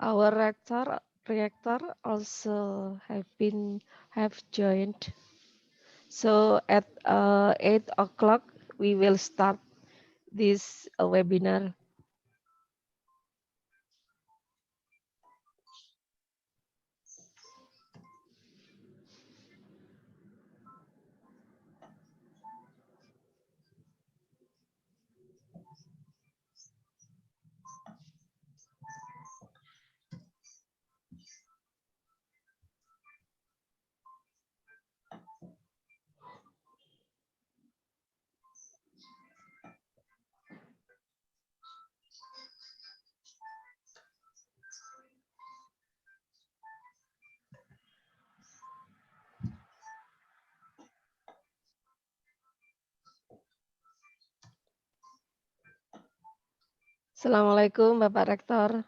Our reactor also have joined. So at 8 o'clock we will start this webinar. Assalamualaikum Bapak Rektor.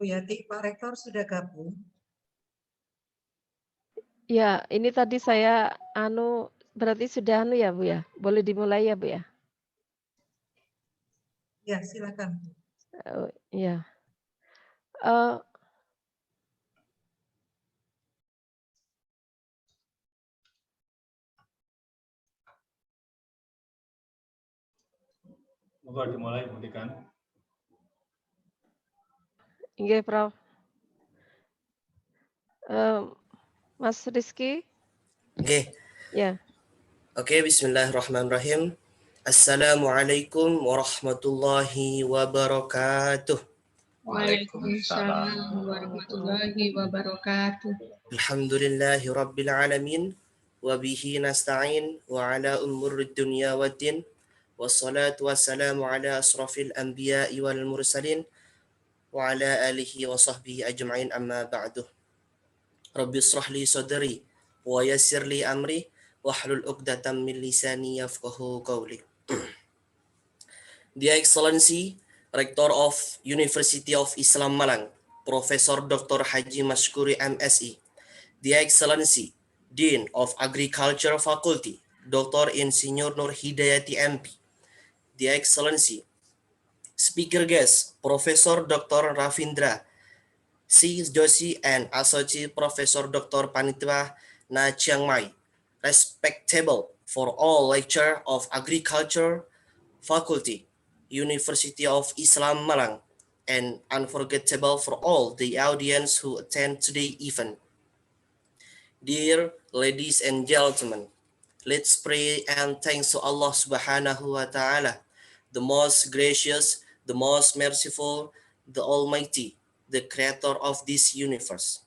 Bu Yati, Pak Rektor sudah gabung. Ya, ini tadi saya berarti sudah ya Bu ya. Boleh dimulai ya Bu ya? Ya, silakan. Ya. Moga dimulai, Bu Dekan. Nggih, Prof. Mas Rizky? Oke. Ya. Oke, bismillahirrahmanirrahim. Assalamualaikum warahmatullahi wabarakatuh. Waalaikumsalam warahmatullahi wabarakatuh. Alhamdulillahi rabbil alamin. Wabihi nasta'in wa ala umurrid dunya waddin. Wassalatu wassalamu ala asrafil anbiya'i wal mursalin. Wa ala alihi wa sahbihi ajma'in amma ba'du. Rabbi israh li sadri wa yassir li amri wahlul 'uqdatam min lisani yafqahu qawli. Their Excellency, Rector of University of Islam Malang, Professor Dr. Haji Mashkuri MSI, Their Excellency, Dean of Agriculture Faculty, Dr. Insinyur Nur Hidayati MP, Their Excellency, Speaker Guest, Professor Dr. Ravindra C. Joshi and Associate Professor Dr. Panitwa Na Chiang Mai, respectable for all lecture of Agriculture Faculty, University of Islam Malang, and unforgettable for all the audience who attend today's event. Dear ladies and gentlemen, let's pray and thanks to Allah Subhanahu wa Ta'ala, the most gracious, the most merciful, the Almighty, the creator of this universe,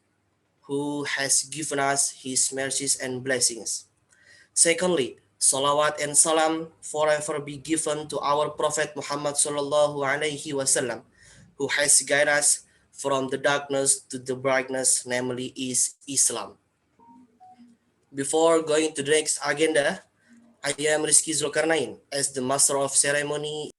who has given us his mercies and blessings. Secondly, salawat and salam forever be given to our Prophet Muhammad sallallahu alaihi wasallam, who has guided us from the darkness to the brightness, namely is Islam. Before going to the next agenda, I am Rizky Zulkarnain as the Master of Ceremony.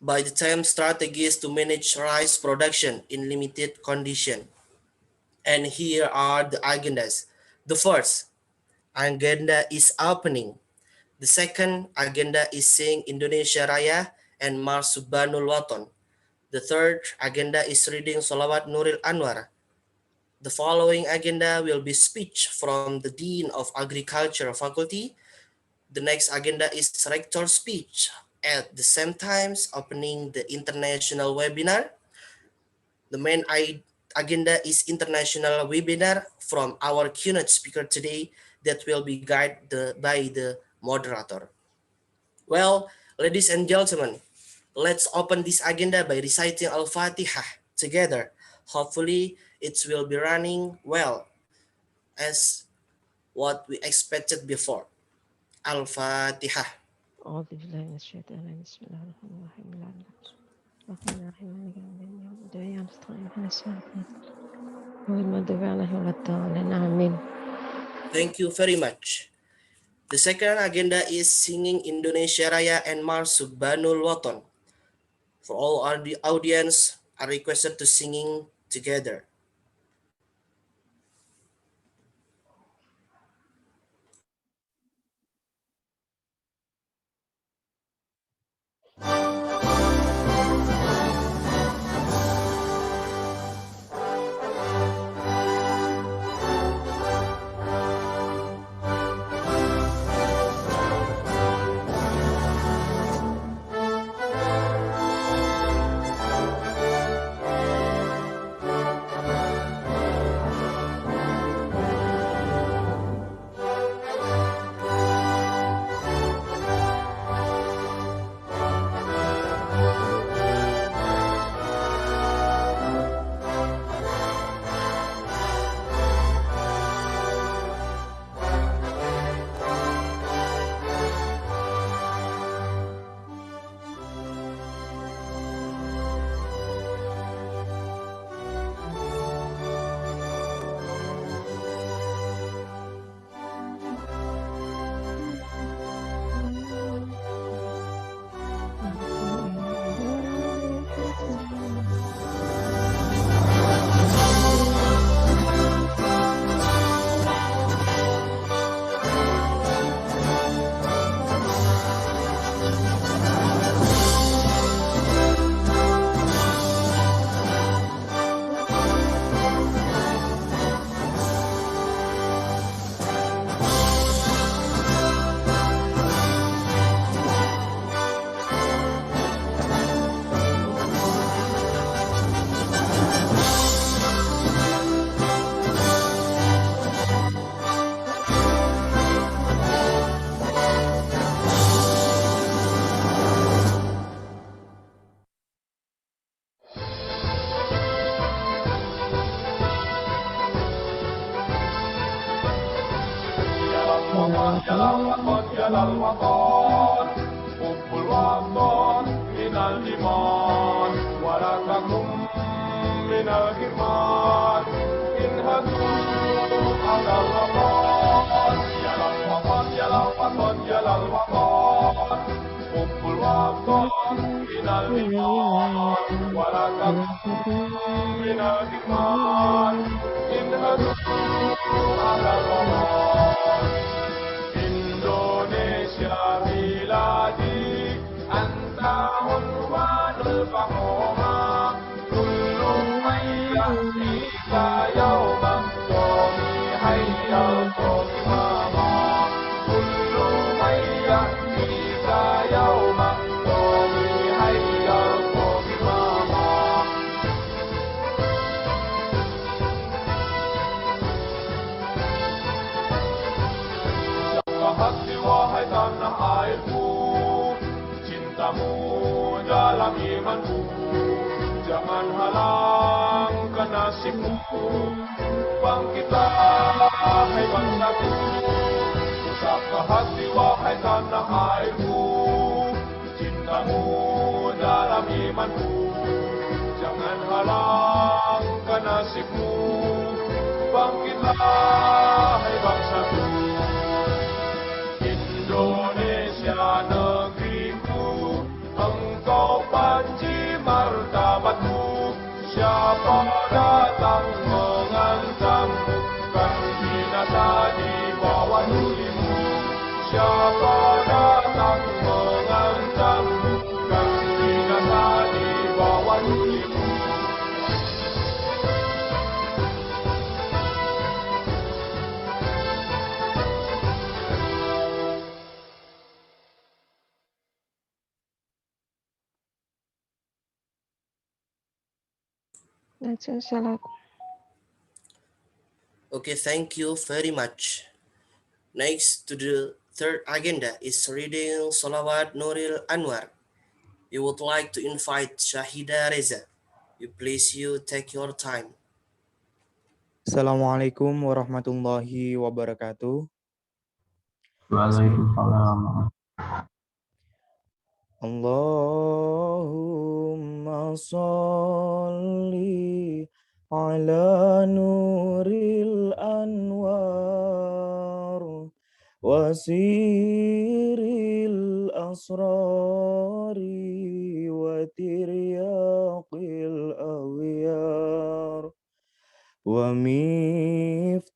By the time strategies to manage rice production in limited condition. And here are the agendas. The first agenda is opening. The second agenda is seeing Indonesia Raya and Mars Subhanul Waton. The third agenda is reading Salawat Nuril Anwar. The following agenda will be speech from the Dean of Agriculture Faculty. The next agenda is rector speech. At the same time, opening the international webinar. The main agenda is international webinar from our keynote speaker today that will be guided by the moderator. Well, ladies and gentlemen, let's open this agenda by reciting Al-Fatihah together. Hopefully, it will be running well as what we expected before. Al-Fatihah. Thank you very much. The second agenda is singing Indonesia Raya and Mars Subhanul Waton. For all our audience are requested to singing together. يا الوطن حب الوطن من الإيمان ولا تكن من الحرمان انهضوا على الوطن يا الوطن يا الوطن يا الوطن حب الوطن من الإيمان ولا تكن من الحرمان انهضوا على الوطن Indonesia biladi anta unwanul fahoma kullu hayyika yawman qawmi hayyal qawmama kullu hayyika yawman qawmi hayyal qawmama hati wahai tanah airku, cintamu dalam imanku, jangan halangkan nasibmu, bangkitlah hai bangsaku, usaplah hati wahai tanah airku, cintamu dalam imanku, jangan halangkan nasibmu, bangkitlah hai bangsaku. Indonesia negeriku, engkau panci martabatku. Siapa datang mengancammu, kan binasa di bawah tulimu. Siapa datang mengancammu, kan binasa di bawah tulimu. Okay, thank you very much. Next to the third agenda is reading Salawat Nuril Anwar. We would like to invite Shahida Reza. Please take your time. Assalamualaikum warahmatullahi wabarakatuh. Waalaikumsalam. Allahumma salli ala nuril anwar wasiril asrari wa tiryaqil awiyar wa miftahi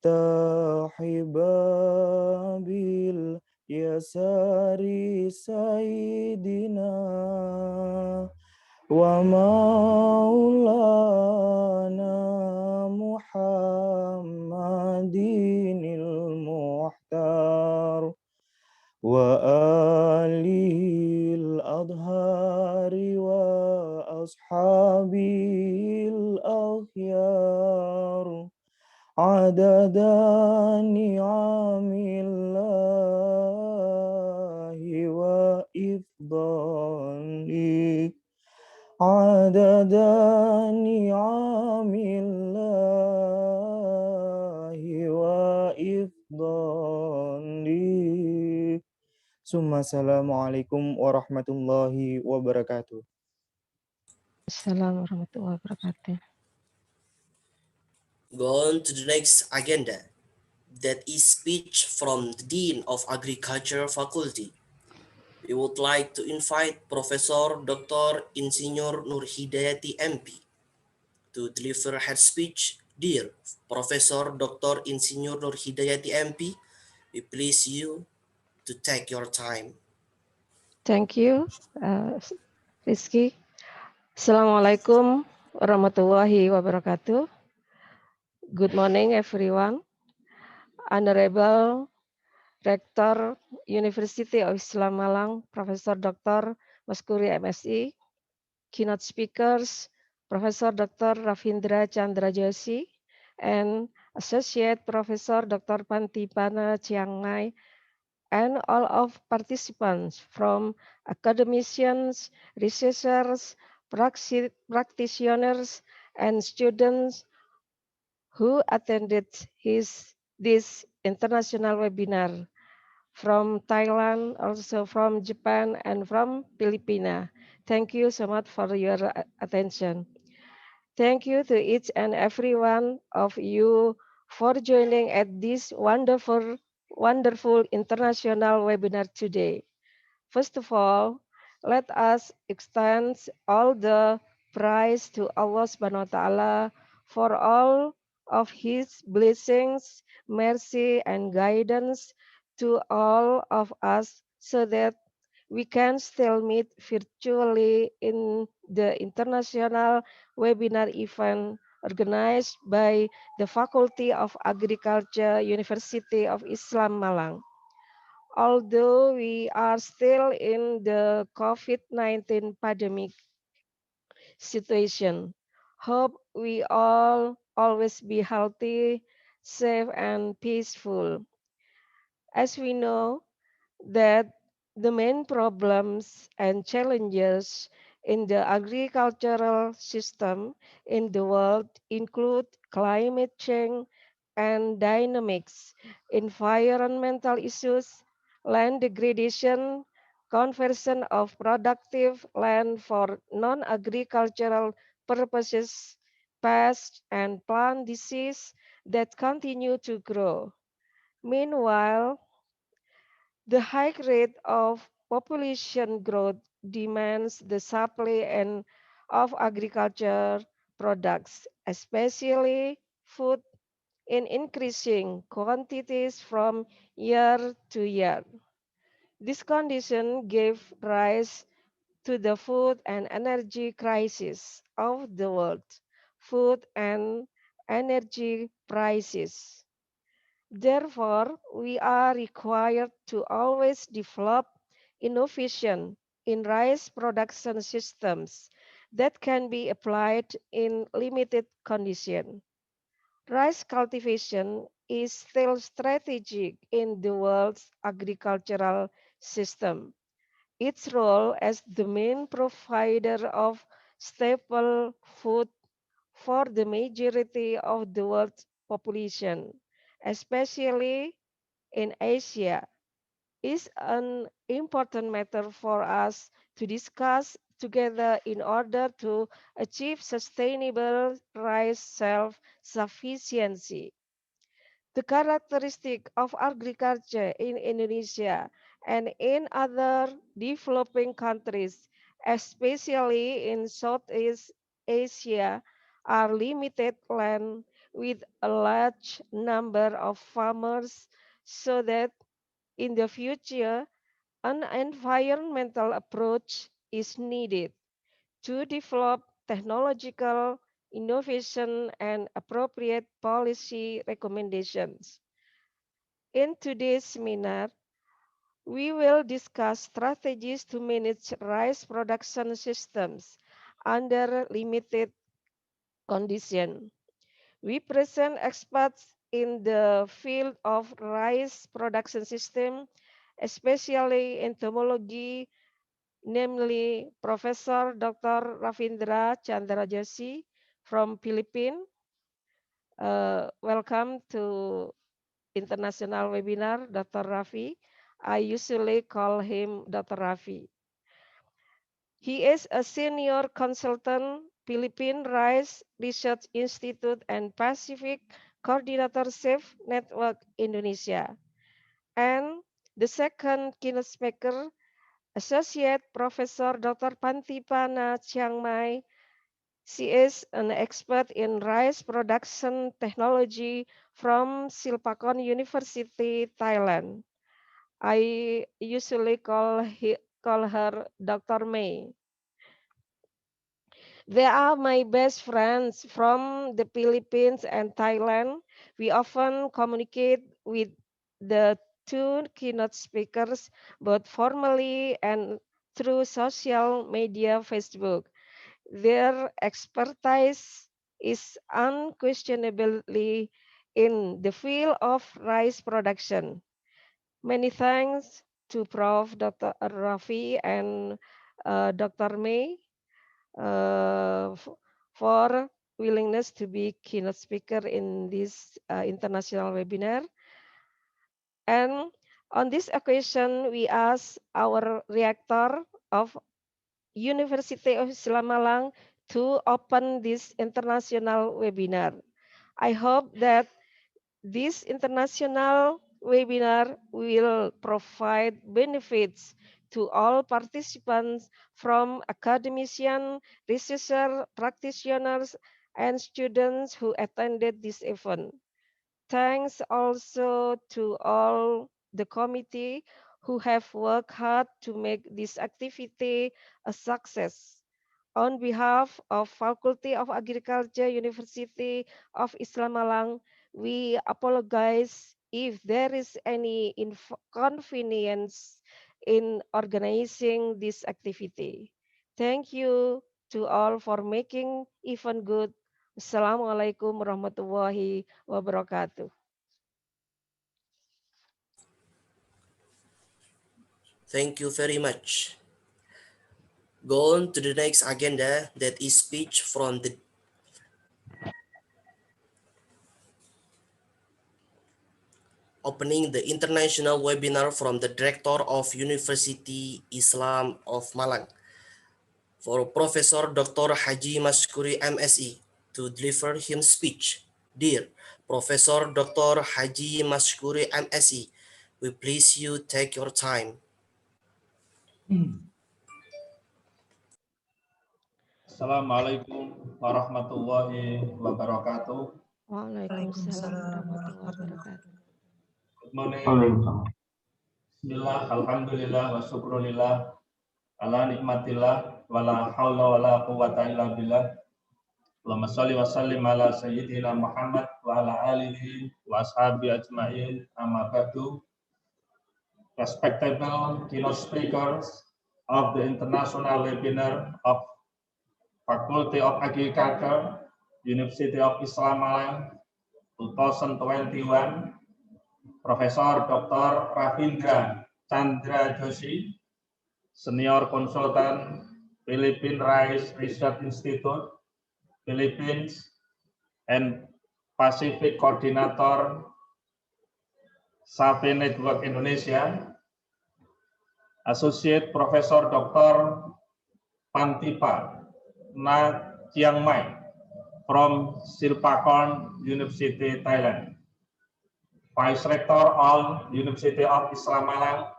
babil yasari sayyidina wa maulana Muhammadinil muhtar wa alil adhari wa ashabil akhyar adada ni'amillahi wa ifdali adada ni'amillahi wa ifdali. Assalamualaikum warahmatullahi wabarakatuh. Assalamualaikum warahmatullahi wabarakatuh. Go on to the next agenda. That is speech from the Dean of Agriculture Faculty. We would like to invite Professor Dr. Insinyur Nur Hidayati MP to deliver her speech. Dear Professor Dr. Insinyur Nur Hidayati MP, we please you to take your time. Thank you, Rizky. Assalamualaikum warahmatullahi wabarakatuh. Good morning, everyone. Honorable Rector University of Islam Malang, Professor Dr. Maskuri MSI, keynote speakers, Professor Dr. Ravindra Chandra Joshi, and Associate Professor Dr. Pantipana Chiang Mai, and all of participants from academicians, researchers, practitioners, and students who attended this international webinar from Thailand, also from Japan, and from Filipina. Thank you so much for your attention. Thank you to each and every one of you for joining at this wonderful international webinar today. First of all, let us extend all the praise to Allah Subhanahu wa Ta'ala for all of His blessings, mercy, and guidance to all of us so that we can still meet virtually in the international webinar event organized by the Faculty of Agriculture, University of Islam Malang. Although we are still in the COVID-19 pandemic situation, hope we all always be healthy, safe, and peaceful. As we know that the main problems and challenges in the agricultural system in the world include climate change and dynamics, environmental issues, land degradation, conversion of productive land for non-agricultural purposes, pest and plant disease that continue to grow. Meanwhile, the high rate of population growth demands the supply and of agriculture products, especially food, in increasing quantities from year to year. This condition gave rise to the food and energy crisis of the world, food and energy prices. Therefore, we are required to always develop innovation in rice production systems that can be applied in limited conditions. Rice cultivation is still strategic in the world's agricultural system. Its role as the main provider of staple food for the majority of the world's population, especially in Asia, is an important matter for us to discuss together in order to achieve sustainable rice self-sufficiency. The characteristic of agriculture in Indonesia and in other developing countries, especially in Southeast Asia, are limited land with a large number of farmers so that in the future an environmental approach is needed to develop technological innovation and appropriate policy recommendations. In today's seminar, we will discuss strategies to manage rice production systems under limited conditions. We present experts in the field of rice production system, especially entomology, namely Professor Dr. Ravindra Chandrajasi from Philippines. Welcome to International Webinar, Dr. Rafi. I usually call him Dr. Rafi. He is a senior consultant, Philippine Rice Research Institute and Pacific Coordinator Safe Network Indonesia. And the second keynote speaker, Associate Professor Dr. Pantipana Chiang Mai. She is an expert in rice production technology from Silpakorn University, Thailand. I usually call her Dr. May. They are my best friends from the Philippines and Thailand. We often communicate with the two keynote speakers, both formally and through social media, Facebook. Their expertise is unquestionably in the field of rice production. Many thanks to Prof. Dr. Rafi and Dr. May for willingness to be keynote speaker in this international webinar. And On this occasion, we ask our rector of University of Islam Malang to open this international webinar. I hope that this international webinar will provide benefits to all participants from academicians, researchers, practitioners, and students who attended this event. Thanks also to all the committee who have worked hard to make this activity a success. On behalf of Faculty of Agriculture, University of Islam Malang, we apologize if there is any inconvenience in organizing this activity. Thank you to all for making event good. Assalamualaikum warahmatullahi wabarakatuh. Thank you very much. Go on to the next agenda, that is speech from the opening the international webinar from the Director of University Islam of Malang for Professor Dr. Haji Maskuri MSE to deliver him speech. Dear Professor Dr. Haji Maskuri MSE, we please you take your time. Assalamualaikum warahmatullahi wabarakatuh. Waalaikumsalam warahmatullahi wabarakatuh. Good morning. Bismillah, alhamdulillah, wa syukrulillah, ala nikmatillah, wala hawla wala quwwata illa billah. Allahumma salli wa sallim ala sayyidina Muhammad wa ala alihi wa ashabi ajma'in, amma ba'du. Respectable keynote speakers of the International Webinar of Faculty of Agriculture, University of Islam Malang 2021, Profesor Dr. Ravindra Chandra Joshi, Senior Consultant, Philippine Rice Research Institute, Philippines, and Pacific Coordinator, SAFE Network Indonesia, Associate Professor Dr. Pantipa Na Chiang Mai from Silpakorn University, Thailand, Vice Rector of University of Islam Malang,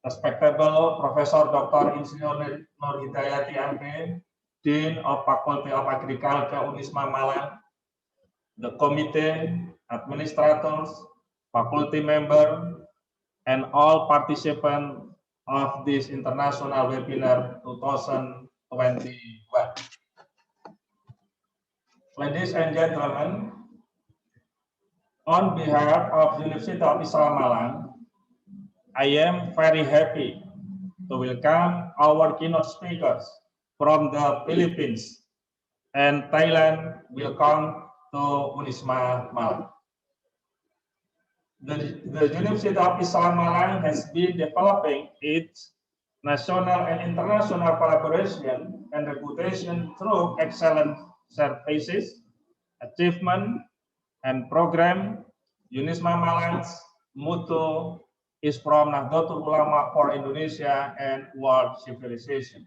respectable Professor Dr. Insinyur Nur Hidayati MP, Dean of Faculty of Agriculture Unisma Malang, the committee, administrators, faculty member, and all participants of this international webinar 2021. Ladies and gentlemen, on behalf of University of Islam Malang, I am very happy to welcome our keynote speakers from the Philippines and Thailand. Welcome to Unisma Malang. The University of Islam Malang has been developing its national and international collaboration and reputation through excellent services, achievement, and program. Unisma Malang's motto is from Nahdlatul Ulama for Indonesia and World Civilization.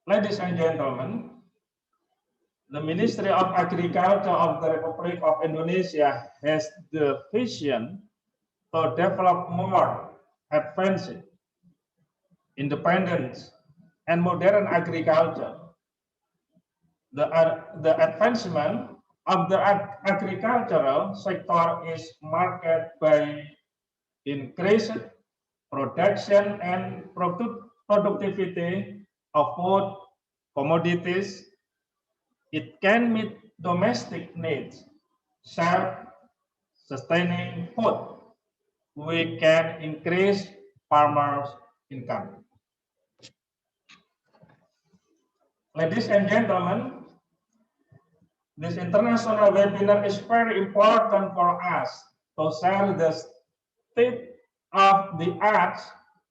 Ladies and gentlemen, the Ministry of Agriculture of the Republic of Indonesia has the vision to develop more advanced, independent, and modern agriculture. The advancement of the agricultural sector is marked by increased production and productivity of food commodities. It can meet domestic needs, self-sustaining food. We can increase farmers' income. Ladies and gentlemen, this international webinar is very important for us to share the state of the art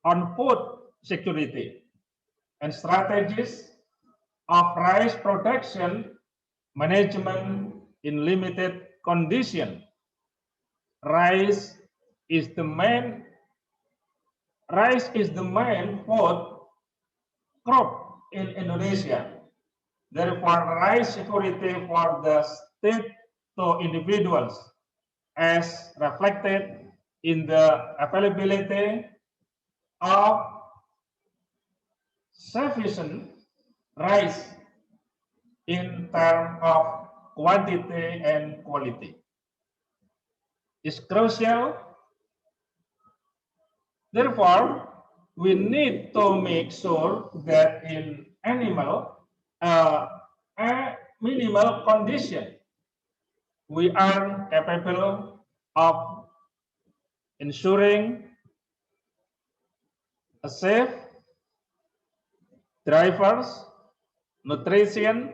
on food security and strategies of rice production management in limited condition. Rice is the main rice is the main food crop in Indonesia. Therefore, rice security for the state to individuals as reflected in the availability of sufficient rice in terms of quantity and quality is crucial. Therefore, we need to make sure that in a minimal condition, we are capable of ensuring a safe drivers, nutrition,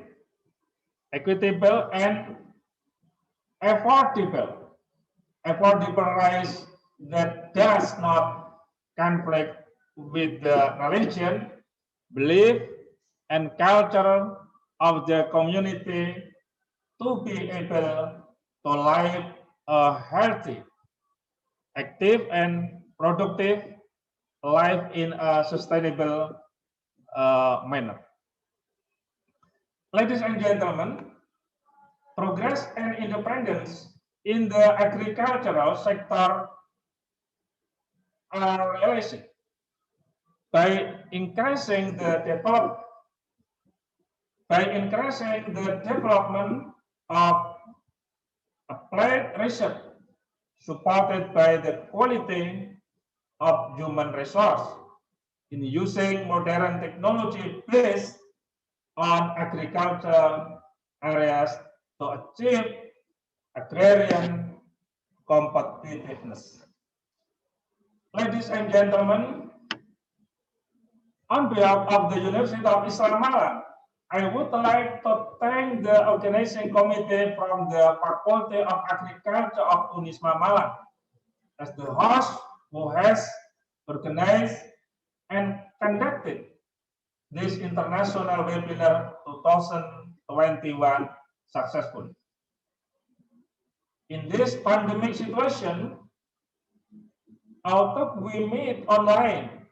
equitable, and affordable. Affordable rice that does not conflict with the religion, belief, and culture of the community to be able to live a healthy, active, and productive life in a sustainable manner. Ladies and gentlemen, progress and independence in the agricultural sector are realized by increasing the development of applied research supported by the quality of human resource in using modern technology based on agriculture areas to achieve agrarian competitiveness. Ladies and gentlemen, on behalf of the University of Islam Malang, I would like to thank the organizing committee from the Faculty of Agriculture of Unisma Malang as the host who has organized and conducted this international webinar 2021 successfully. In this pandemic situation, although we meet online,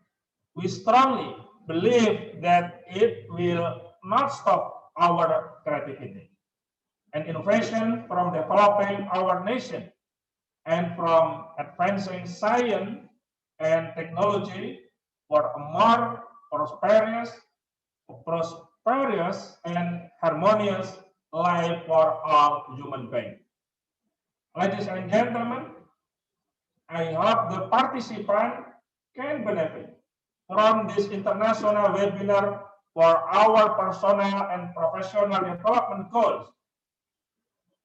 we strongly believe that it will not stop our creativity and innovation from developing our nation and from advancing science and technology for a more prosperous and harmonious life for all human beings. Ladies and gentlemen, I hope the participant can benefit from this international webinar for our personal and professional development goals.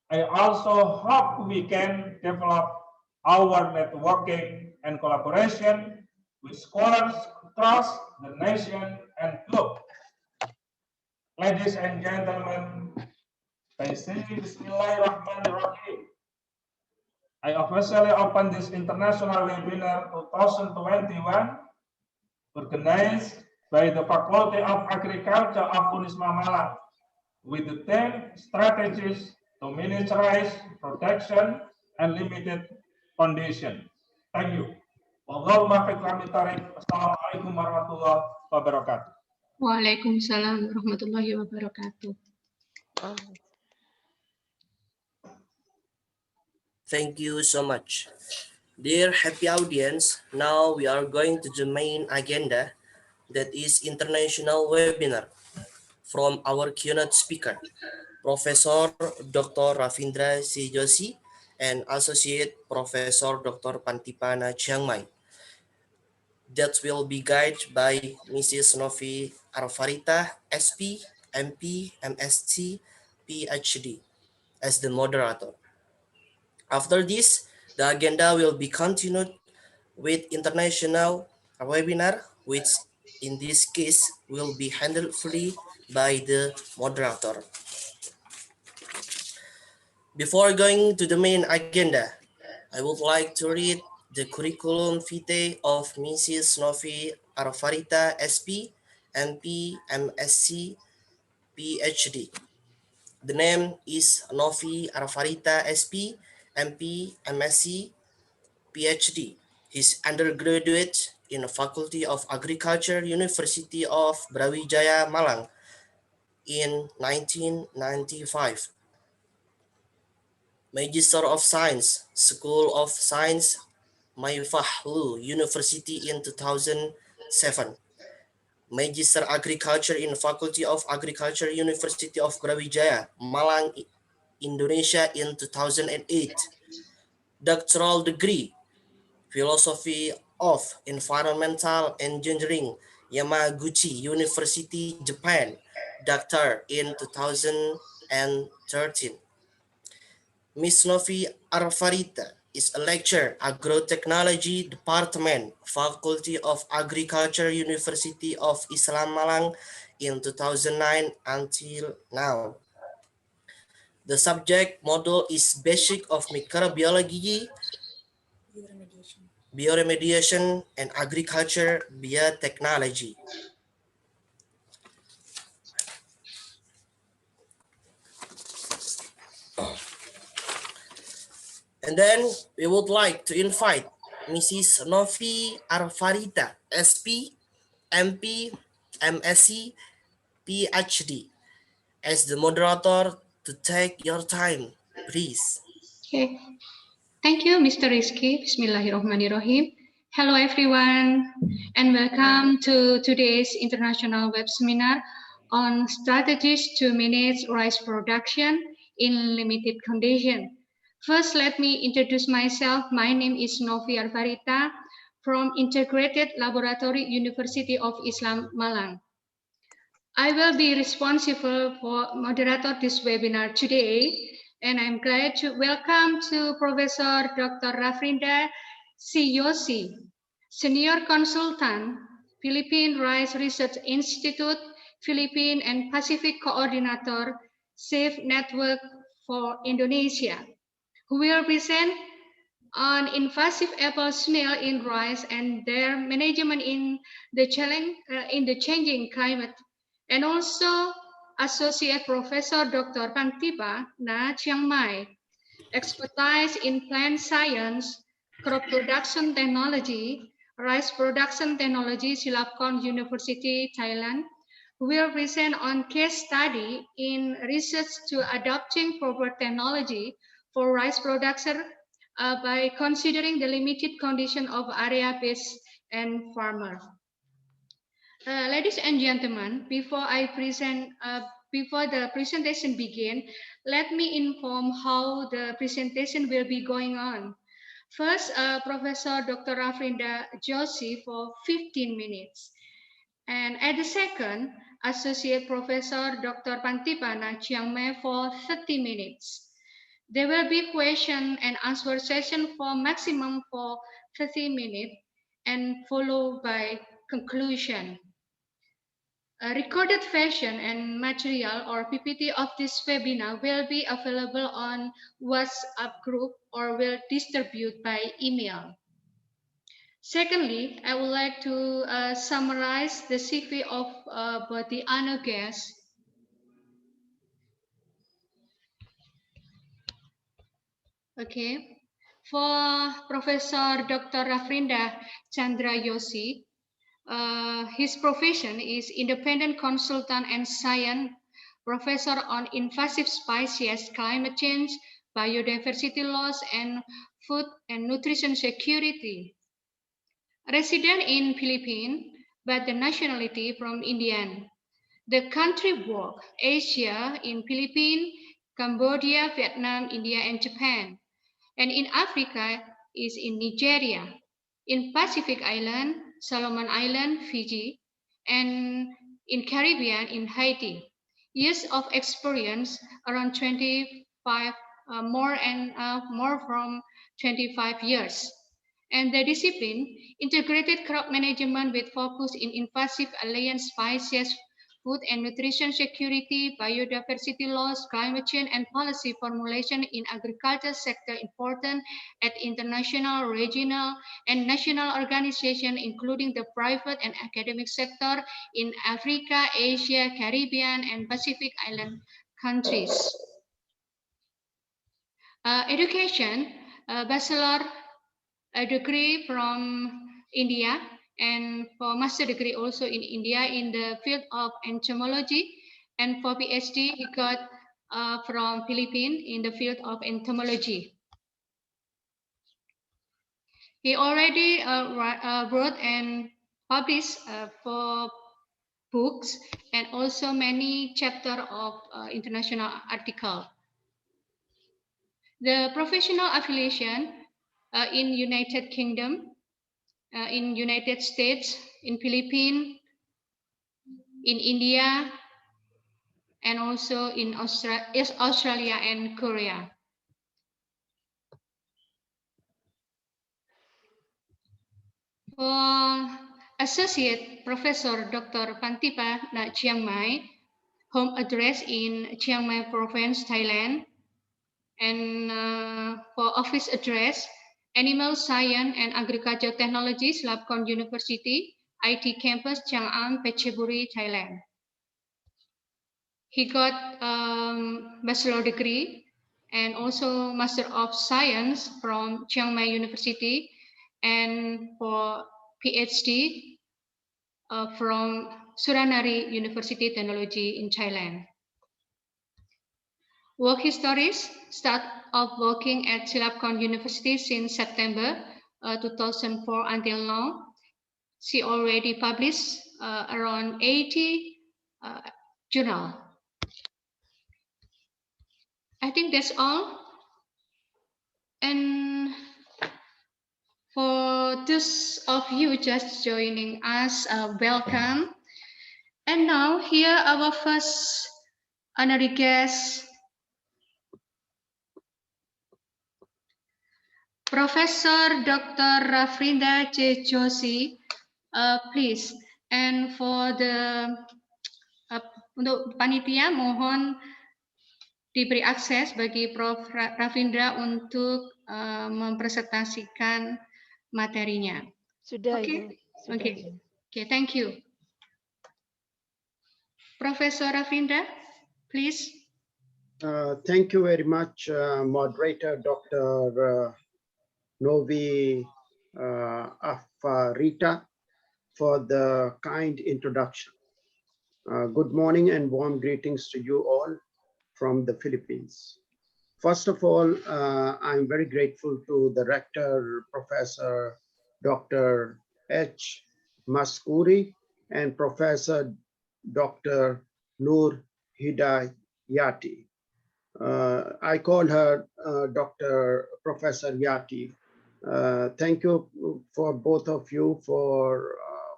I also hope we can develop our networking and collaboration with scholars across the nation and globe. Ladies and gentlemen, Bismillahirrahmanirrahim. I officially open this international webinar 2021 organized by the Faculty of Agriculture of Unisma Malang with the 10 strategies to miniaturize production and limited condition. Thank you. Assalamualaikum warahmatullahi wabarakatuh. Waalaikumsalam warahmatullahi wabarakatuh. Thank you so much. Dear happy audience, now we are going to the main agenda, that is international webinar from our keynote speaker, Professor Dr. Ravindra C. Joshi and Associate Professor Dr. Pantipana Chiang Mai. That will be guided by Mrs. Novi Arfarita, SP, MP, MSc, PhD as the moderator. After this, the agenda will be continued with international webinar, which in this case will be handled fully by the moderator. Before going to the main agenda, I would like to read the curriculum vitae of Mrs. Novi Arfarita, SP, MP, MSc, PhD. The name is Novi Arfarita, SP, MP, MSc, PhD. He's undergraduate in the Faculty of Agriculture, University of Brawijaya, Malang in 1995. Magister of Science, School of Science, Mayfahlu University in 2007. Magister Agriculture in Faculty of Agriculture, University of Brawijaya, Malang, Indonesia in 2008. Doctoral degree, Philosophy of Environmental Engineering, Yamaguchi University, Japan, Doctor in 2013. Miss Novi Arfarita is a lecturer, Agrotechnology Department, Faculty of Agriculture, University of Islam Malang in 2009 until now. The subject model is Basic of Microbiology, Bioremediation, and Agriculture Biotechnology. And then we would like to invite Mrs. Novi Arfarita, SP, MP, MSc, PhD, as the moderator to take your time, please. Okay. Thank you, Mr. Rizky. Bismillahirrahmanirrahim. Hello, everyone, and welcome to today's international web seminar on strategies to manage rice production in limited condition. First, let me introduce myself. My name is Novi Arfarita from Integrated Laboratory University of Islam Malang. I will be responsible for moderator this webinar today, and I'm glad to welcome to Professor Dr. Rafrinda Siyosi, Senior Consultant, Philippine Rice Research Institute, Philippine and Pacific Coordinator, SAFE Network for Indonesia, who will present on invasive apple snail in rice and their management in the changing climate, and also Associate Professor Dr. Pangtipa Na Chiang Mai, expertise in plant science, crop production technology, rice production technology, Silapkorn University, Thailand, who will present on case study in research to adopting proper technology for rice production by considering the limited condition of area base and farmer. Ladies and gentlemen, before the presentation begin, let me inform how the presentation will be going on. First, Professor Dr. Rafrinda Joshi for 15 minutes. And at the second, Associate Professor Dr. Pantipana Chiangmai for 30 minutes. There will be question and answer session for maximum for 30 minutes and followed by conclusion. A recorded version and material or PPT of this webinar will be available on WhatsApp group or will distribute by email. Secondly, I would like to summarize the CV of both the honor guests. Okay. For Professor Dr. Rafrinda Chandra Yosi, his profession is independent consultant and science professor on invasive species, climate change, biodiversity loss, and food and nutrition security. Resident in Philippines, but the nationality from Indian. The country work Asia in Philippines, Cambodia, Vietnam, India, and Japan. And in Africa is in Nigeria. In Pacific Island, Solomon Island, Fiji, and in Caribbean in Haiti. Years of experience around 25, more from 25 years. And the discipline, integrated crop management with focus in invasive alien species, food and nutrition security, biodiversity loss, climate change, and policy formulation in agriculture sector important at international, regional, and national organizations, including the private and academic sector in Africa, Asia, Caribbean, and Pacific Island countries. Education, bachelor a degree from India, and for master degree also in India in the field of entomology, and for PhD he got from Philippines in the field of entomology. He already wrote and published 4 books and also many chapters of international article. The professional affiliation in United Kingdom, in United States, in Philippines, in India, and also in Australia and Korea. For Associate Professor Dr. Pantipa Na Chiang Mai, home address in Chiang Mai Province, Thailand, and for office address, Animal Science and Agriculture Technologies, Labkon University, IT Campus, Chang'an, Phetchaburi, Thailand. He got bachelor degree and also Master of Science from Chiang Mai University, and for PhD from Suranari University Technology in Thailand. Work histories: start of working at Silapkon University since September 2004 until now. She already published around 80 journal. I think that's all. And for those of you just joining us, welcome. And now here our first honorary guest, Professor Dr. Rafrinda J. Joshi, please. And for the untuk panitia mohon diberi akses bagi Prof. Rafindra untuk mempresentasikan materinya. Sudah Oke, Ibu. Sudah. oke, thank you. Professor Rafindra, please. Thank you very much, moderator Dr. Novi Afarita, for the kind introduction. Good morning and warm greetings to you all from the Philippines. First of all, I'm very grateful to the rector, Professor Dr. H. Maskuri and Professor Dr. Noor Hidayati. I call her Dr. Professor Yati. Thank you for both of you for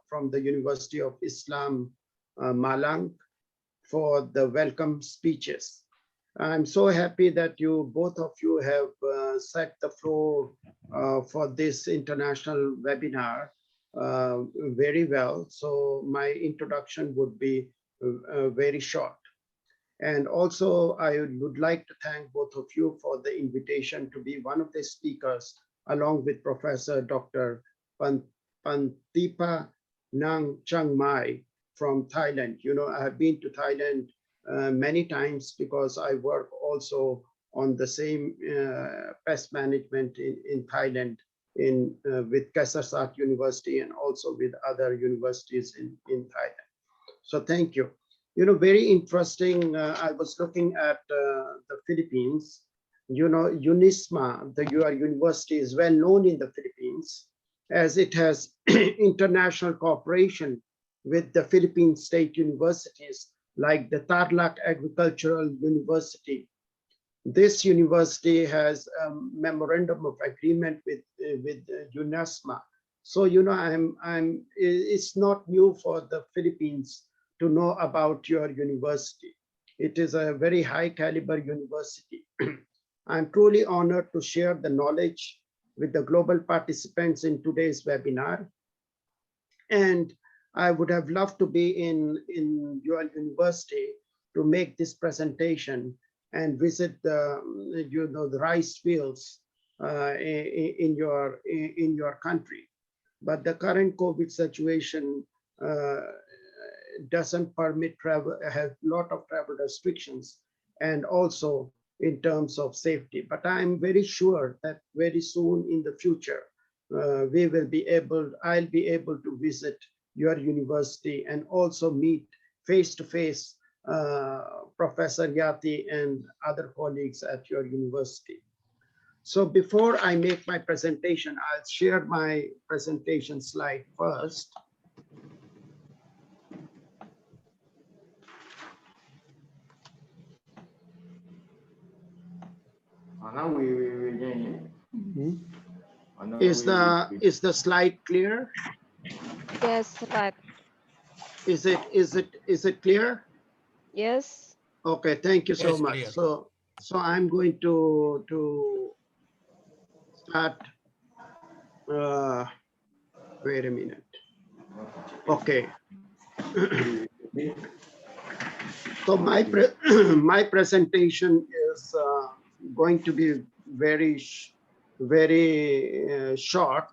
from the University of Islam Malang for the welcome speeches. I'm so happy that you both of you have set the floor for this international webinar very well. So my introduction would be very short. And also, I would like to thank both of you for the invitation to be one of the speakers, along with Professor Dr. Pantipa Nang Chiang Mai from Thailand. You know, I have been to Thailand many times because I work also on the same pest management in Thailand with Kasarasat University and also with other universities in Thailand. So thank you. You know, very interesting. I was looking at the Philippines. You know, UNISMA, your university, is well known in the Philippines as it has international cooperation with the Philippine state universities like the Tarlac Agricultural University. This university has a memorandum of agreement with UNISMA. So, you know, it's not new for the Philippines to know about your university. It is a very high caliber university. I'm truly honored to share the knowledge with the global participants in today's webinar. And I would have loved to be in your university to make this presentation and visit the, you know, the rice fields in your country. But the current COVID situation doesn't permit travel, has a lot of travel restrictions, and also in terms of safety. But I'm very sure that very soon in the future, I'll be able to visit your university and also meet face to face Professor Yati and other colleagues at your university. So before I make my presentation, I'll share my presentation slide first. Is the slide clear? Yes, right. Is it clear? Yes. Okay, thank you so Yes, much. clear. So I'm going to start. Wait a minute. Okay. So my presentation is going to be very short,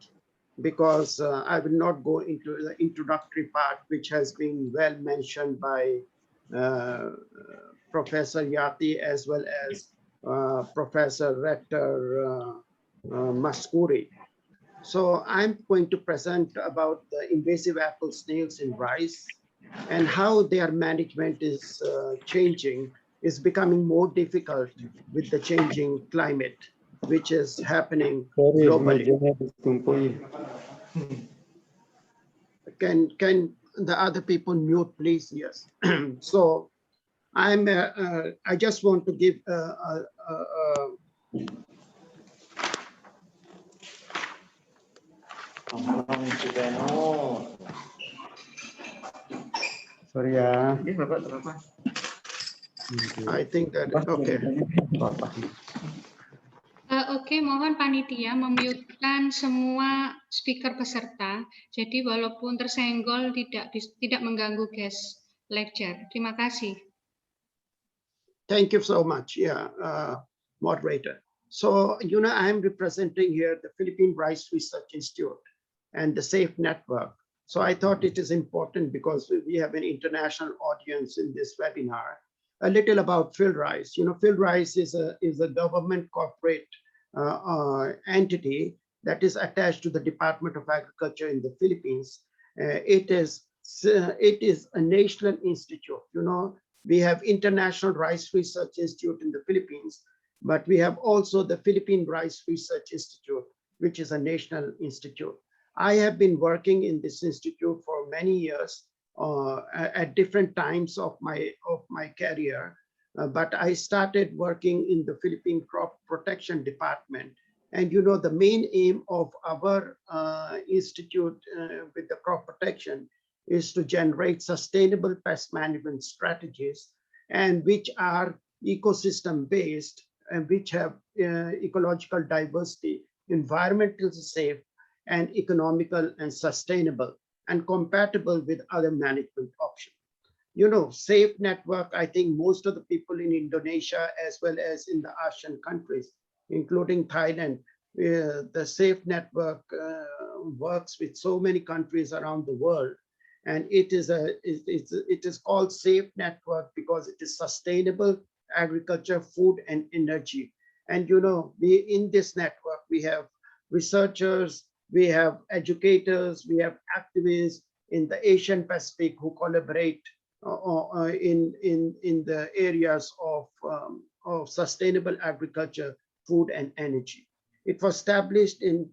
because I will not go into the introductory part, which has been well mentioned by Professor Yati as well as Professor Rector Maskuri. So I'm going to present about the invasive apple snails in rice and how their management is changing, is becoming more difficult with the changing climate, which is happening globally. Can the other people mute, please? Yes. So I just want to give Sorry ya. I think that okay. Oke, mohon panitia memute-kan semua speaker peserta. Jadi walaupun tersenggol tidak mengganggu guest lecture. Terima kasih. Thank you so much. Yeah, moderator. So, I'm representing here the Philippine Rice Research Institute and the SAFE network. So I thought it is important, because we have an international audience in this webinar, a little about PhilRice. PhilRice is a government corporate entity that is attached to the Department of Agriculture in the Philippines. It is a national institute. We have International Rice Research Institute in the Philippines, but we have also the Philippine Rice Research Institute, which is a national institute. I have been working in this institute for many years at different times of my career, but I started working in the Philippine Crop Protection Department. And the main aim of our institute with the crop protection is to generate sustainable pest management strategies, and which are ecosystem based and which have ecological diversity, environmentally safe, and economical and sustainable, and compatible with other management options. SAFE network, I think most of the people in Indonesia as well as in the ASEAN countries, including Thailand, the SAFE network works with so many countries around the world. And it is called SAFE network because it is sustainable agriculture, food, and energy. And in this network, we have researchers, we have educators, we have activists in the Asian Pacific who collaborate in the areas of sustainable agriculture, food, and energy. It was established in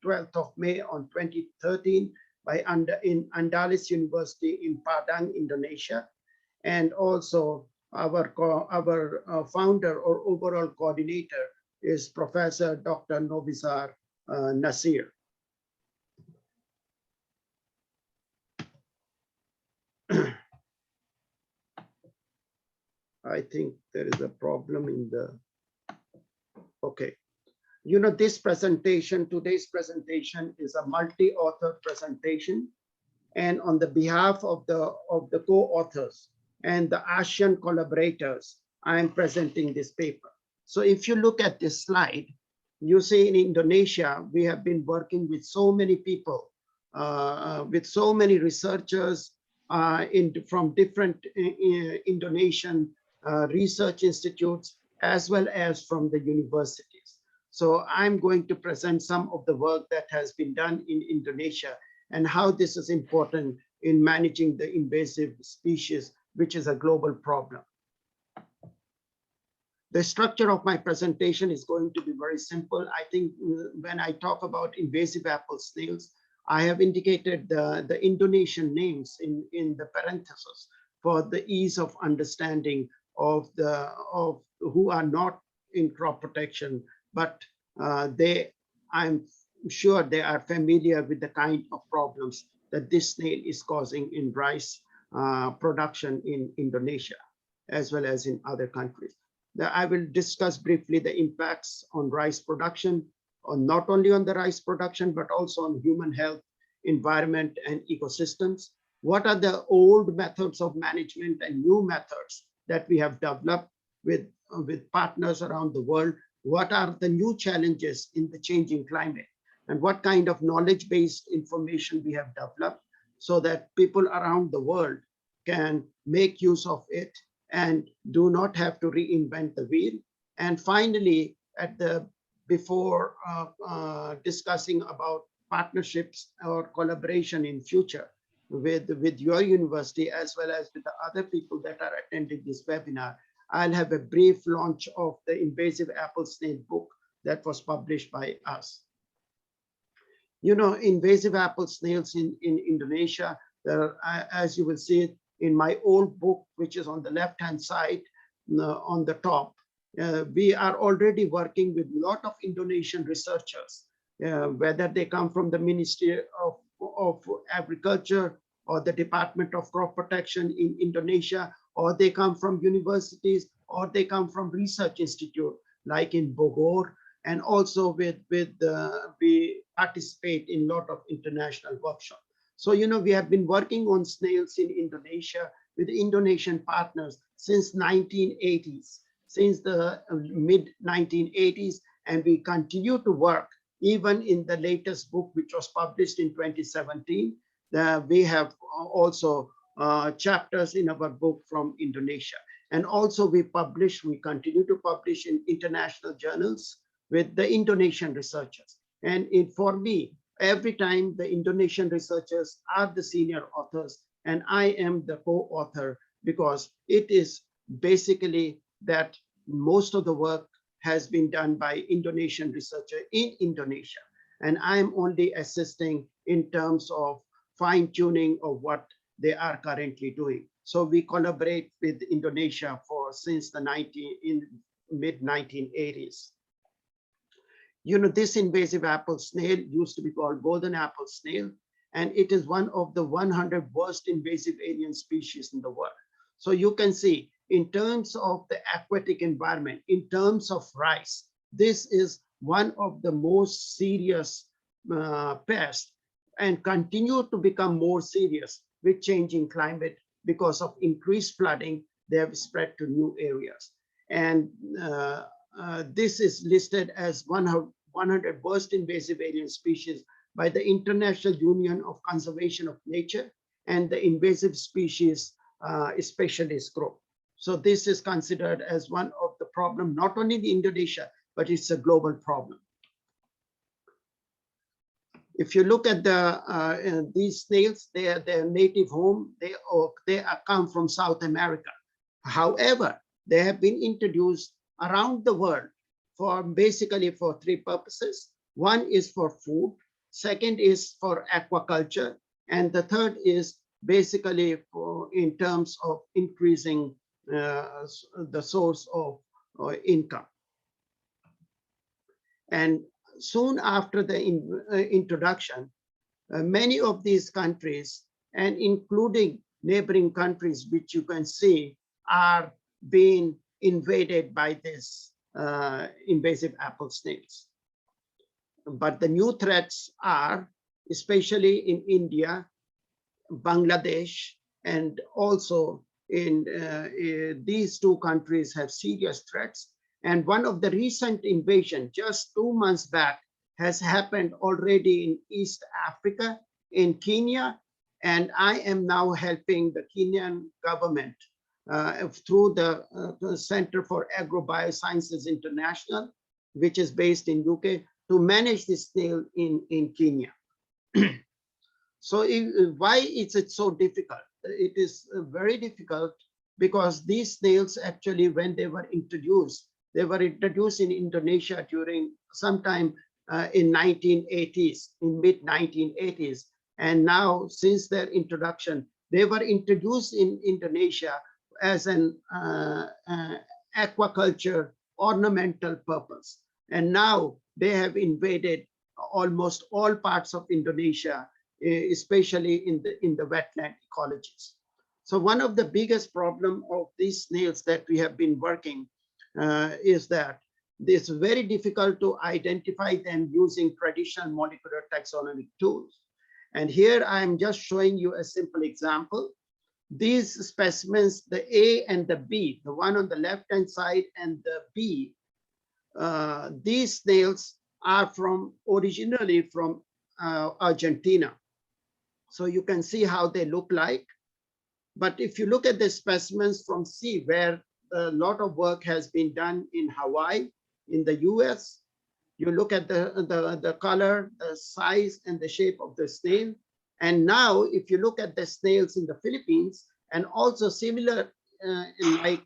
12th of May on 2013 in Andalas University in Padang, Indonesia, and also our founder or overall coordinator is Professor Dr. Nobizar Nasir. I think there is a problem in the, okay. This presentation, today's presentation is a multi-author presentation. And on the behalf of the co-authors and the ASEAN collaborators, I am presenting this paper. So if you look at this slide, you see in Indonesia, we have been working with so many people, with so many researchers from different Indonesian research institutes, as well as from the universities. So I'm going to present some of the work that has been done in Indonesia and how this is important in managing the invasive species, which is a global problem. The structure of my presentation is going to be very simple. I think when I talk about invasive apple snails, I have indicated the Indonesian names in the parentheses for the ease of understanding of who are not in crop protection, but I'm sure they are familiar with the kind of problems that this snail is causing in rice production in Indonesia, as well as in other countries. I will discuss briefly the impacts on rice production, not only on the rice production, but also on human health, environment, and ecosystems. What are the old methods of management and new methods that we have developed with partners around the world? What are the new challenges in the changing climate? And what kind of knowledge-based information we have developed so that people around the world can make use of it and do not have to reinvent the wheel. And finally, before discussing about partnerships or collaboration in future with your university, as well as with the other people that are attending this webinar, I'll have a brief launch of the invasive apple snail book that was published by us. You know, invasive apple snails in Indonesia, as you will see in my old book, which is on the left-hand side on the top, we are already working with a lot of Indonesian researchers, whether they come from the Ministry of Agriculture or the Department of Crop Protection in Indonesia, or they come from universities, or they come from research institute like in Bogor, and also we participate in a lot of international workshops. So, you know, we have been working on snails in Indonesia with Indonesian partners since 1980s, since the mid 1980s, and we continue to work even in the latest book, which was published in 2017. We have also chapters in our book from Indonesia. And also we continue to publish in international journals with the Indonesian researchers. And for me, every time the Indonesian researchers are the senior authors and I am the co-author, because it is basically that most of the work has been done by Indonesian researchers in Indonesia. And I'm only assisting in terms of fine-tuning of what they are currently doing. So we collaborate with Indonesia since the mid 1980s. You know, this invasive apple snail used to be called golden apple snail, and it is one of the 100 worst invasive alien species in the world. So you can see, in terms of the aquatic environment, in terms of rice, this is one of the most serious pests, and continue to become more serious with changing climate because of increased flooding. They have spread to new areas. And this is listed as 100 worst invasive alien species by the International Union of Conservation of Nature and the Invasive Species Specialist Group. So this is considered as one of the problem, not only in Indonesia, but it's a global problem. If you look at these snails, their native home, they come from South America. However, they have been introduced around the world basically for three purposes. One is for food, second is for aquaculture, and the third is basically in terms of increasing the source of income. And soon after the introduction, many of these countries, and including neighboring countries, which you can see are being invaded by this invasive apple snails. But the new threats are, especially in India, Bangladesh, and also in these two countries have serious threats. And one of the recent invasion, just 2 months back, has happened already in East Africa, in Kenya. And I am now helping the Kenyan government through the Center for Agrobiosciences International, which is based in UK, to manage this snail in Kenya. So why is it so difficult? It is very difficult because these snails actually, when they were introduced in Indonesia during sometime in 1980s, in mid 1980s. And now since their introduction, they were introduced in Indonesia as an aquaculture ornamental purpose. And now they have invaded almost all parts of Indonesia, especially in the wetland ecologies. So one of the biggest problem of these snails that we have been working is that it's very difficult to identify them using traditional molecular taxonomic tools. And here I am just showing you a simple example. These specimens, the A and the B, the one on the left-hand side and the B, these snails are originally from Argentina. So you can see how they look like. But if you look at the specimens from C, where a lot of work has been done in Hawaii, in the US, you look at the color, the size, and the shape of the snail. And now, if you look at the snails in the Philippines, and also similar like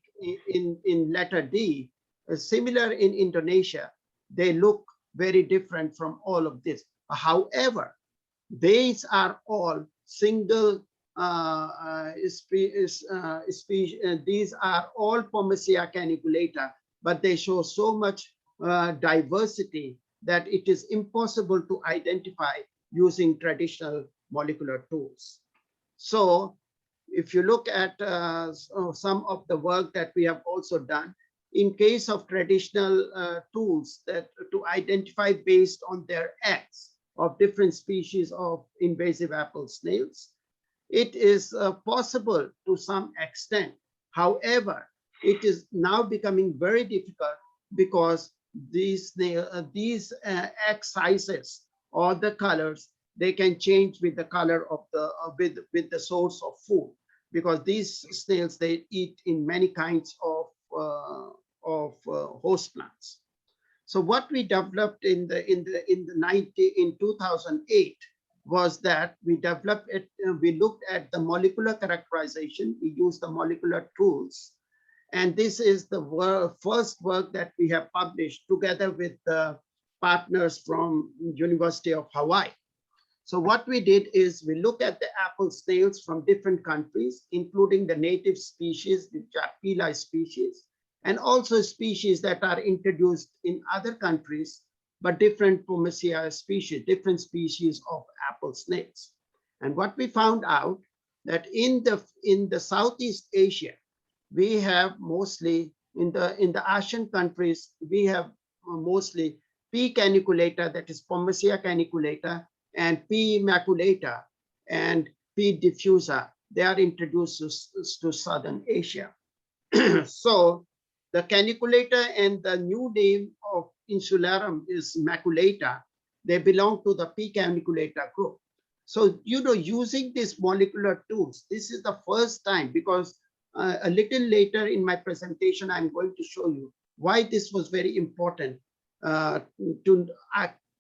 in letter D, similar in Indonesia, they look very different from all of this. However, these are all single species. These are all Pomacea caniculata, but they show so much diversity that it is impossible to identify using traditional molecular tools. So if you look at some of the work that we have also done, in case of traditional tools that to identify based on their eggs of different species of invasive apple snails, it is possible to some extent. However, it is now becoming very difficult because these egg sizes or the colors, they can change with the color of the with the source of food, because these snails, they eat in many kinds of host plants. So what we developed in 2008 was that we developed it. We looked at the molecular characterization. We used the molecular tools, and this is the first work that we have published together with the partners from University of Hawaii. So what we did is we look at the apple snails from different countries, including the native species, which are pili species, and also species that are introduced in other countries, but different Pomacea species, different species of apple snails. And what we found out that in the Southeast Asia, we have mostly in the Asian countries, we have mostly P. caniculata, that is Pomacea caniculata, and P. maculata and P. diffusa. They are introduced to Southern Asia. So the caniculata and the new name of insularum is maculata. They belong to the P. caniculata group. So, using these molecular tools, this is the first time, because a little later in my presentation, I'm going to show you why this was very important to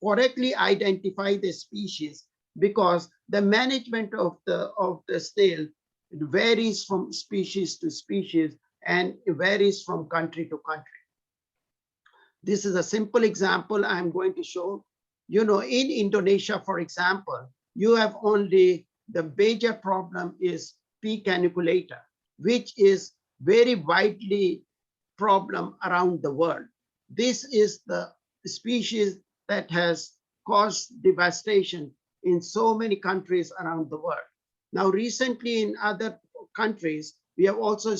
correctly identify the species, because the management of the snail varies from species to species and varies from country to country. This is a simple example I'm going to show. In Indonesia, for example, you have only the major problem is P. caniculata, which is very widely problem around the world. This is the species that has caused devastation in so many countries around the world. Now, recently in other countries, we have also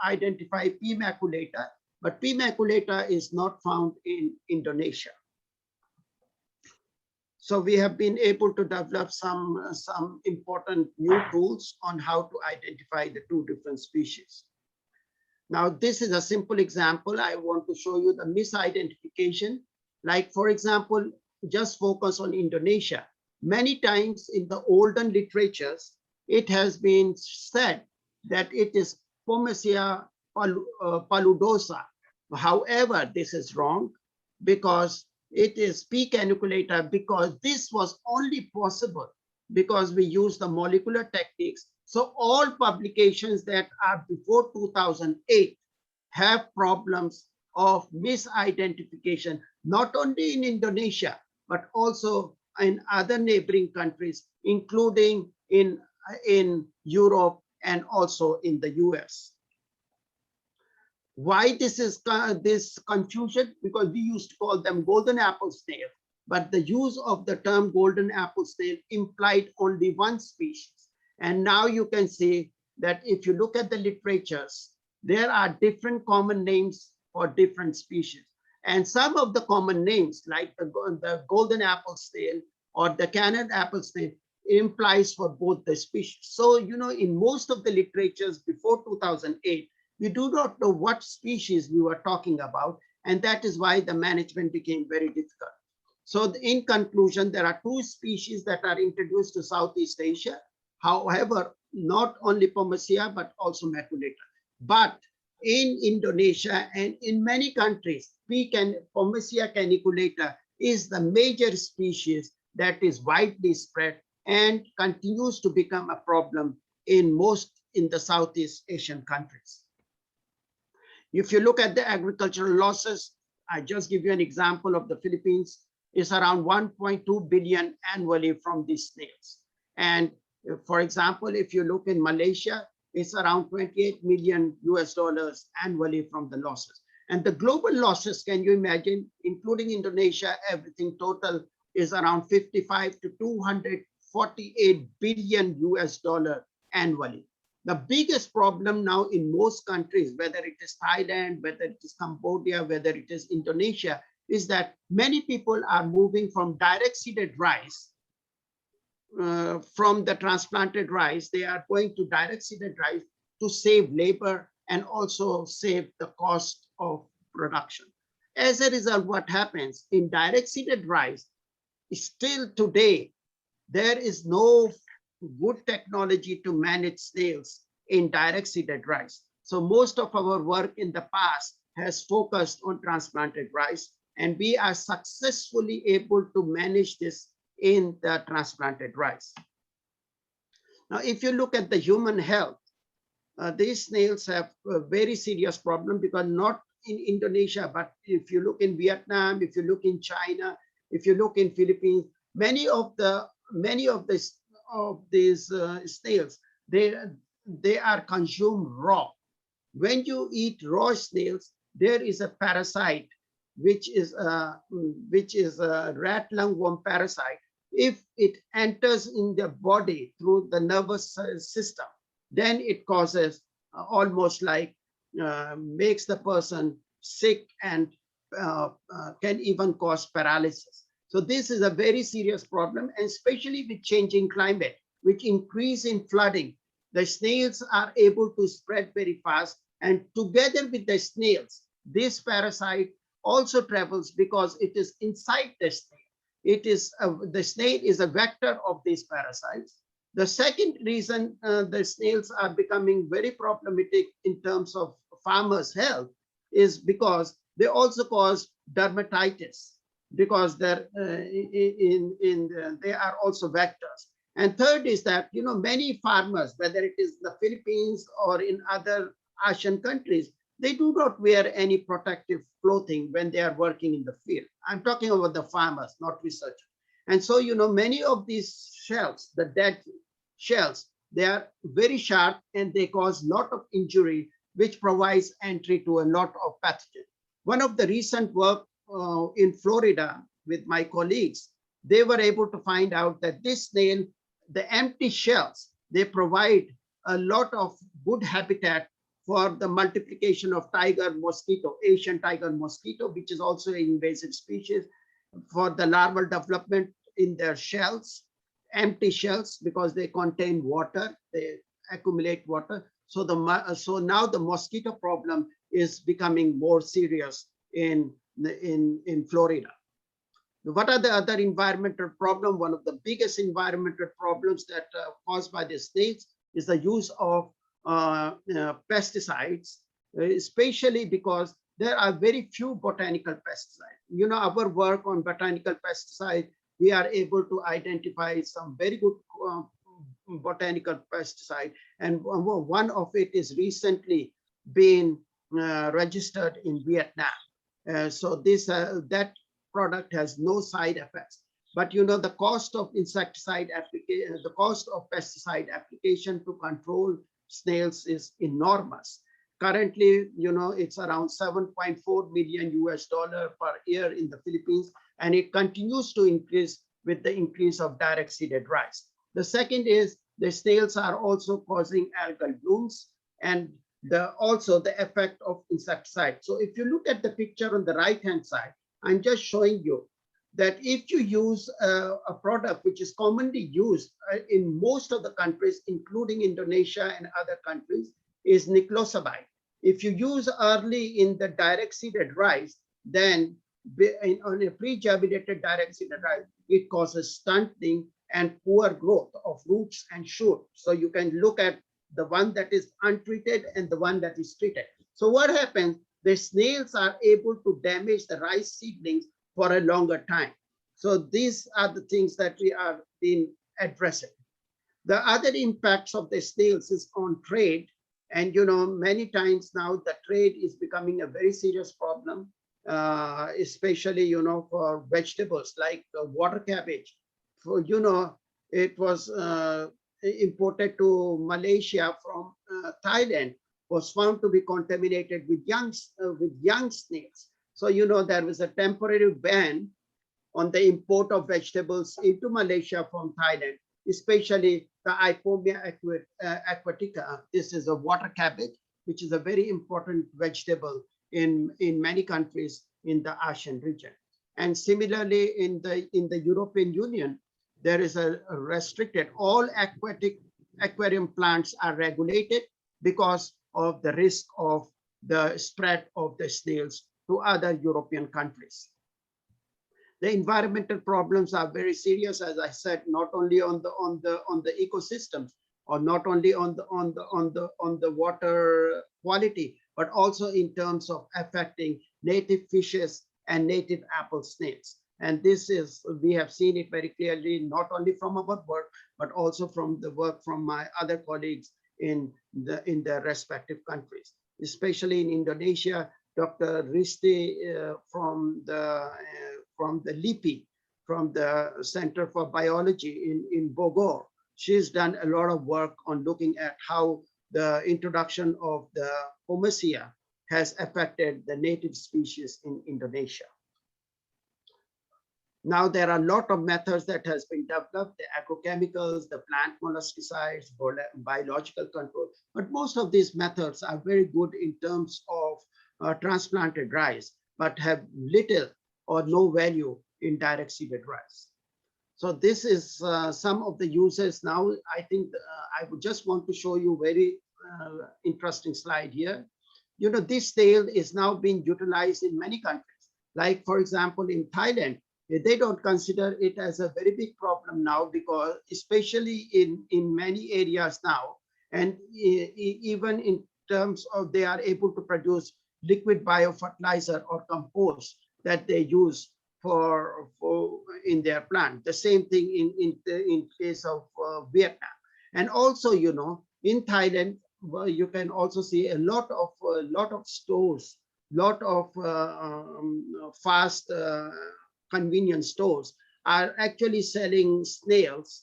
identified P. maculata, but P. maculata is not found in Indonesia. So we have been able to develop some important new tools on how to identify the two different species. Now, this is a simple example. I want to show you the misidentification. Like, for example, just focus on Indonesia. Many times in the olden literatures, it has been said that it is Pomacea paludosa. However, this is wrong. because it is P. caniculator, because this was only possible because we use the molecular techniques. So all publications that are before 2008 have problems of misidentification, not only in Indonesia, but also in other neighboring countries, including in Europe and also in the US. Why this is this confusion? Because we used to call them golden apple snail, but the use of the term golden apple snail implied only one species. And now you can see that if you look at the literatures, there are different common names for different species. And some of the common names, like the golden apple snail or the Canada apple snail, implies for both the species. So, you know, in most of the literatures before 2008, we do not know what species we were talking about, and that is why the management became very difficult. So in conclusion, there are two species that are introduced to Southeast Asia. However, not only Pomacea, but also Maculator. But in Indonesia and in many countries, Pomacea caniculator is the major species that is widely spread and continues to become a problem in the Southeast Asian countries. If you look at the agricultural losses, I just give you an example of the Philippines, is around 1.2 billion annually from these snails. And for example, if you look in Malaysia, it's around 28 million US dollars annually from the losses. And the global losses, can you imagine, including Indonesia, everything total is around 55 to 248 billion US dollar annually. The biggest problem now in most countries, whether it is Thailand, whether it is Cambodia, whether it is Indonesia, is that many people are moving from direct seeded rice, from the transplanted rice, they are going to direct seeded rice to save labor and also save the cost of production. As a result, what happens in direct seeded rice, still today, there is no good technology to manage snails in direct seeded rice. So most of our work in the past has focused on transplanted rice, and we are successfully able to manage this in the transplanted rice. Now, if you look at the human health, these snails have a very serious problem, because not in Indonesia, but if you look in Vietnam, if you look in China, if you look in Philippines, many of these snails, they are consumed raw. When you eat raw snails, there is a parasite which is a rat lungworm parasite. If it enters in the body through the nervous system, then it causes almost like makes the person sick and can even cause paralysis. So this is a very serious problem, and especially with changing climate, which increase in flooding, the snails are able to spread very fast. And together with the snails, this parasite also travels because it is inside the snail. It is the snail is a vector of these parasites. The second reason the snails are becoming very problematic in terms of farmers' health is because they also cause dermatitis, because they are also vectors. And third is that, you know, many farmers, whether it is the Philippines or in other Asian countries, they do not wear any protective clothing when they are working in the field. I'm talking about the farmers, not researchers. And so, you know, many of these shells, the dead shells, they are very sharp and they cause a lot of injury, which provides entry to a lot of pathogen. One of the recent work in Florida with my colleagues, they were able to find out that this snail, the empty shells, they provide a lot of good habitat for the multiplication of tiger mosquito, Asian tiger mosquito, which is also an invasive species, for the larval development in their shells, empty shells, because they contain water, they accumulate water. So now the mosquito problem is becoming more serious in Florida. What are the other environmental problems? One of the biggest environmental problems that caused by the snails is the use of pesticides, especially because there are very few botanical pesticides. our work on botanical pesticide, we are able to identify some very good botanical pesticide, and one of it is recently been registered in Vietnam. So that product has no side effects. But the cost of insecticide application, the cost of pesticide application to control snails is enormous. Currently, it's around 7.4 million US dollar per year in the Philippines, and it continues to increase with the increase of direct seeded rice. The second is the snails are also causing algal blooms, and also the effect of insecticide. So if you look at the picture on the right hand side, I'm just showing you that if you use a product which is commonly used in most of the countries, including Indonesia and other countries, is niclosamide. If you use early in the direct seeded rice, then on a pre-germinated direct seeded rice, it causes stunting and poor growth of roots and shoots. So you can look at the one that is untreated and the one that is treated. So what happens? The snails are able to damage the rice seedlings for a longer time. So these are the things that we are been addressing. The other impacts of the snails is on trade. And many times now the trade is becoming a very serious problem, especially for vegetables like water cabbage. For it was imported to Malaysia from Thailand, was found to be contaminated with young snails. So there was a temporary ban on the import of vegetables into Malaysia from Thailand, especially the Ipomia aquatica. This is a water cabbage, which is a very important vegetable in many countries in the Asian region. And similarly, in the European Union, there is a restricted, all aquarium plants are regulated because of the risk of the spread of the snails to other European countries. The environmental problems are very serious, as I said, not only on the ecosystems, or not only on the water quality, but also in terms of affecting native fishes and native apple snails. And we have seen it very clearly, not only from our work, but also from the work from my other colleagues in their respective countries, especially in Indonesia. Dr. Risti from the LIPI, from the Center for Biology in Bogor, she's done a lot of work on looking at how the introduction of the Pomacea has affected the native species in Indonesia. Now there are a lot of methods that has been developed, the agrochemicals, the plant molluscicides, biological control, but most of these methods are very good in terms of transplanted rice, but have little or no value in direct seeded rice. So this is some of the uses. Now I think I would just want to show you very interesting slide here. This snail is now being utilized in many countries. Like for example, in Thailand, they don't consider it as a very big problem now, because especially in many areas now, and even in terms of they are able to produce liquid biofertilizer or compost that they use for in their plant. The same thing in case of Vietnam. And also, in Thailand, you can also see a lot of stores, lot of fast convenience stores are actually selling snails,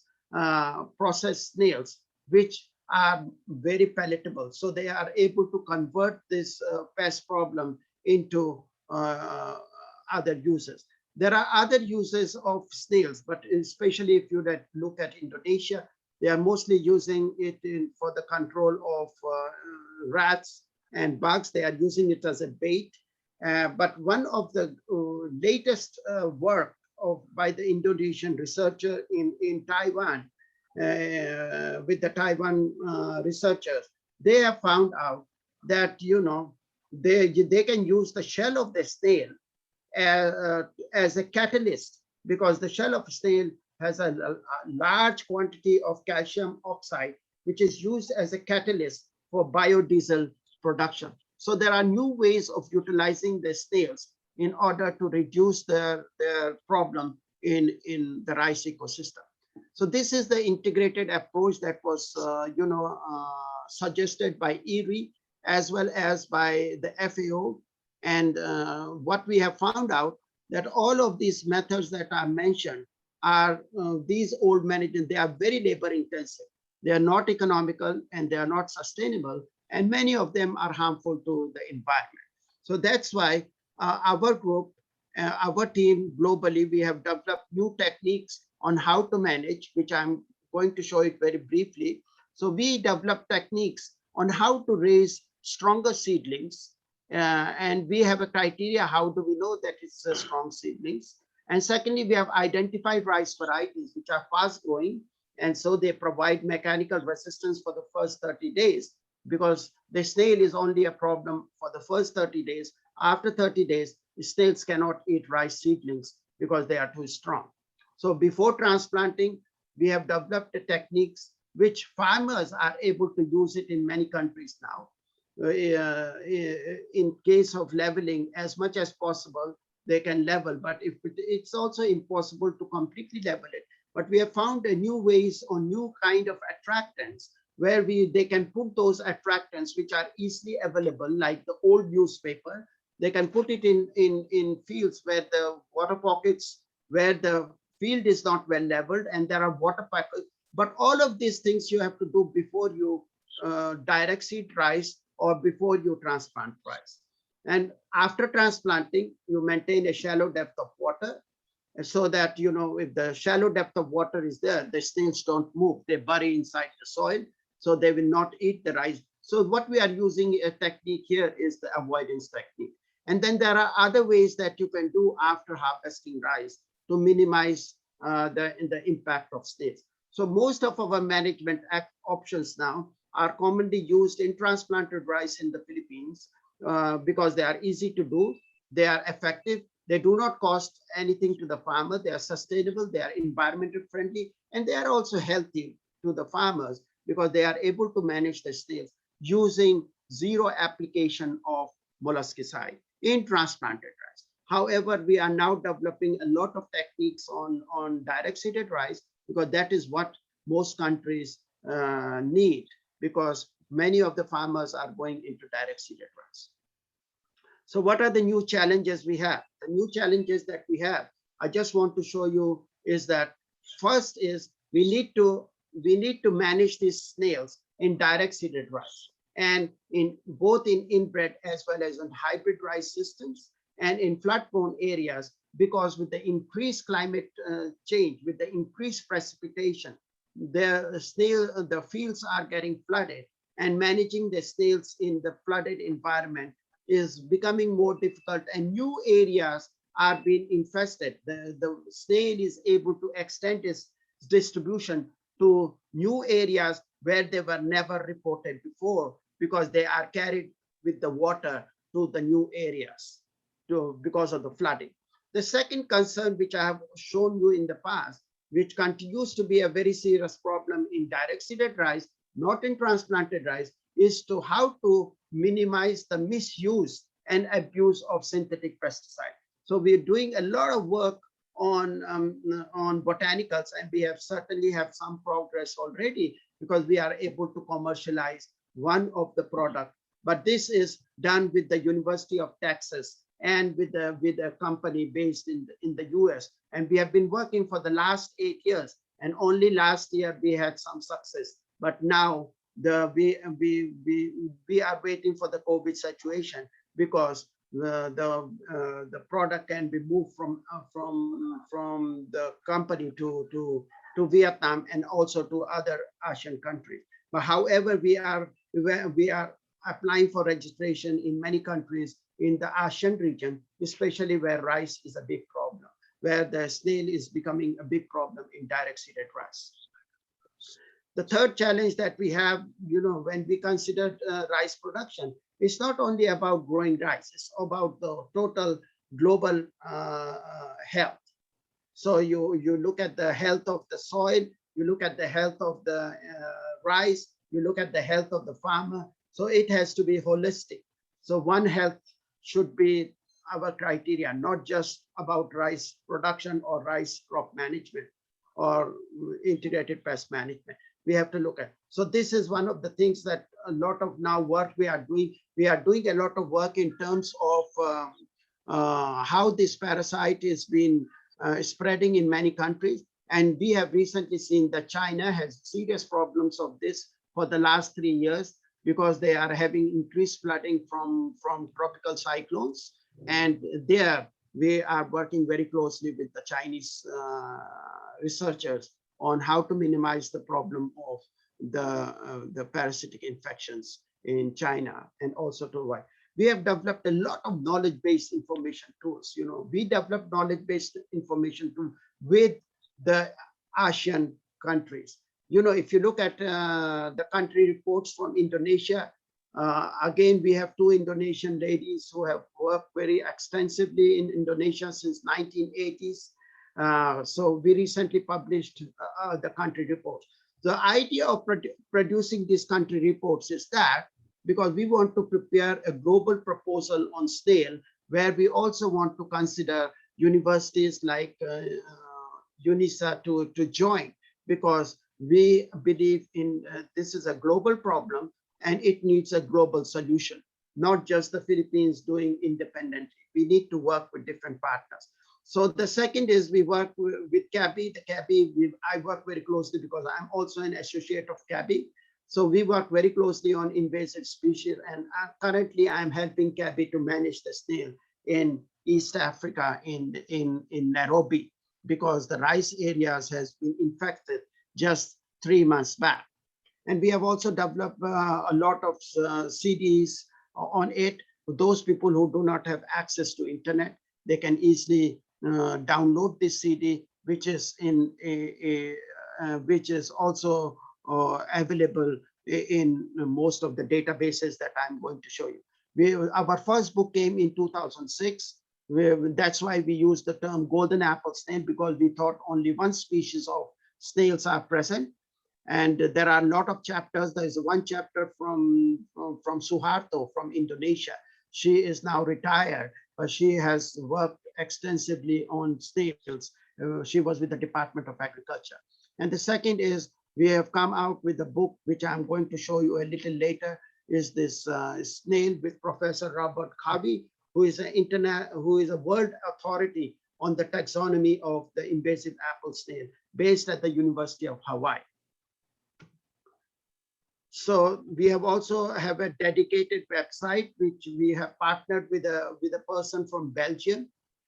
processed snails, which are very palatable. So they are able to convert this pest problem into other uses. There are other uses of snails, but especially if you look at Indonesia, they are mostly using it for the control of rats and bugs. They are using it as a bait. But one of the latest work by the Indonesian researcher in Taiwan, with the Taiwan researchers, they have found out that they can use the shell of the snail as a catalyst, because the shell of snail has a large quantity of calcium oxide, which is used as a catalyst for biodiesel production. So there are new ways of utilizing the snails in order to reduce their problem in the rice ecosystem. So this is the integrated approach that was suggested by ERI as well as by the FAO. And what we have found out that all of these methods that are mentioned are these old management, they are very labor intensive. They are not economical and they are not sustainable. And many of them are harmful to the environment. So that's why our group, our team globally, we have developed new techniques on how to manage, which I'm going to show it very briefly. So we developed techniques on how to raise stronger seedlings. And we have a criteria, how do we know that it's a strong seedlings? And secondly, we have identified rice varieties which are fast growing. And so they provide mechanical resistance for the first 30 days, because the snail is only a problem for the first 30 days. After 30 days, the snails cannot eat rice seedlings because they are too strong. So before transplanting, we have developed the techniques which farmers are able to use it in many countries now. In case of leveling, as much as possible, they can level, but if it's also impossible to completely level it. But we have found a new ways or new kind of attractants where they can put those attractants which are easily available, like the old newspaper. They can put it in fields where the water pockets, where the field is not well leveled and there are water pockets. But all of these things you have to do before you direct seed rice or before you transplant rice. And after transplanting, you maintain a shallow depth of water, so that, if the shallow depth of water is there, the snails don't move. They bury inside the soil, so they will not eat the rice. So what we are using a technique here is the avoidance technique. And then there are other ways that you can do after harvesting rice to minimize the impact of snails. So most of our management options now are commonly used in transplanted rice in the Philippines because they are easy to do, they are effective, they do not cost anything to the farmer, they are sustainable, they are environmental friendly, and they are also healthy to the farmers because they are able to manage the snails using zero application of molluscicide in transplanted rice. However, we are now developing a lot of techniques on direct seeded rice because that is what most countries need, because many of the farmers are going into direct seeded rice. So what are the new challenges we have? The new challenges that we have, I just want to show you, is that first is we need to manage these snails in direct seeded rice, and in both in inbred as well as in hybrid rice systems and in flood prone areas, because with the increased climate change, with the increased precipitation, the fields are getting flooded, and managing the snails in the flooded environment is becoming more difficult, and new areas are being infested. The snail is able to extend its distribution to new areas where they were never reported before, because they are carried with the water to the new areas because of the flooding. The second concern, which I have shown you in the past, which continues to be a very serious problem in direct seeded rice, not in transplanted rice, is to how to minimize the misuse and abuse of synthetic pesticide. So we're doing a lot of work on botanicals, and we have certainly have some progress already because we are able to commercialize one of the product. But this is done with the University of Texas and with a company based in the US. And we have been working for the last 8 years, and only last year we had some success. But now we are waiting for the COVID situation, because the product can be moved from the company to Vietnam and also to other Asian countries. But however, we are applying for registration in many countries in the ASEAN region, especially where rice is a big problem, where the snail is becoming a big problem in direct seeded rice. The third challenge that we have, when we consider rice production, it's not only about growing rice, it's about the total global health. So you look at the health of the soil, you look at the health of the rice, you look at the health of the farmer. So it has to be holistic. So one health should be our criteria, not just about rice production or rice crop management or integrated pest management. We have to look at. So this is one of the things that a lot of now work we are doing. We are doing a lot of work in terms of how this parasite is been spreading in many countries. And we have recently seen that China has serious problems of this for the last 3 years because they are having increased flooding from tropical cyclones. And there we are working very closely with the Chinese researchers on how to minimize the problem of the parasitic infections in China and also to avoid. We have developed a lot of knowledge-based information tools. You know, we developed knowledge-based information tools with the ASEAN countries. You know, if you look at the country reports from Indonesia, again, we have 2 Indonesian ladies who have worked very extensively in Indonesia since 1980s. So we recently published the country reports. The idea of producing these country reports is that because we want to prepare a global proposal on snail, where we also want to consider universities like UNISA to join, because we believe in this is a global problem and it needs a global solution, not just the Philippines doing independently. We need to work with different partners. So the second is we work with CABI. The CABI, I work very closely because I'm also an associate of CABI. So we work very closely on invasive species, and currently I'm helping CABI to manage the snail in East Africa in Nairobi, because the rice areas has been infected just 3 months back. And we have also developed a lot of CDs on it. Those people who do not have access to internet, they can easily download this CD, which is in which is also available in most of the databases that I'm going to show you. Our first book came in 2006. That's why we use the term golden apple snail, because we thought only one species of snails are present. And there are a lot of chapters. There is one chapter from Suharto from Indonesia. She is now retired, but she has worked extensively on snails. She was with the Department of Agriculture. And the second is we have come out with a book, which I'm going to show you a little later, is this snail with Professor Robert Harvey, who is a world authority on the taxonomy of the invasive apple snail, based at the University of Hawaii. So we have also have a dedicated website, which we have partnered with a person from Belgium.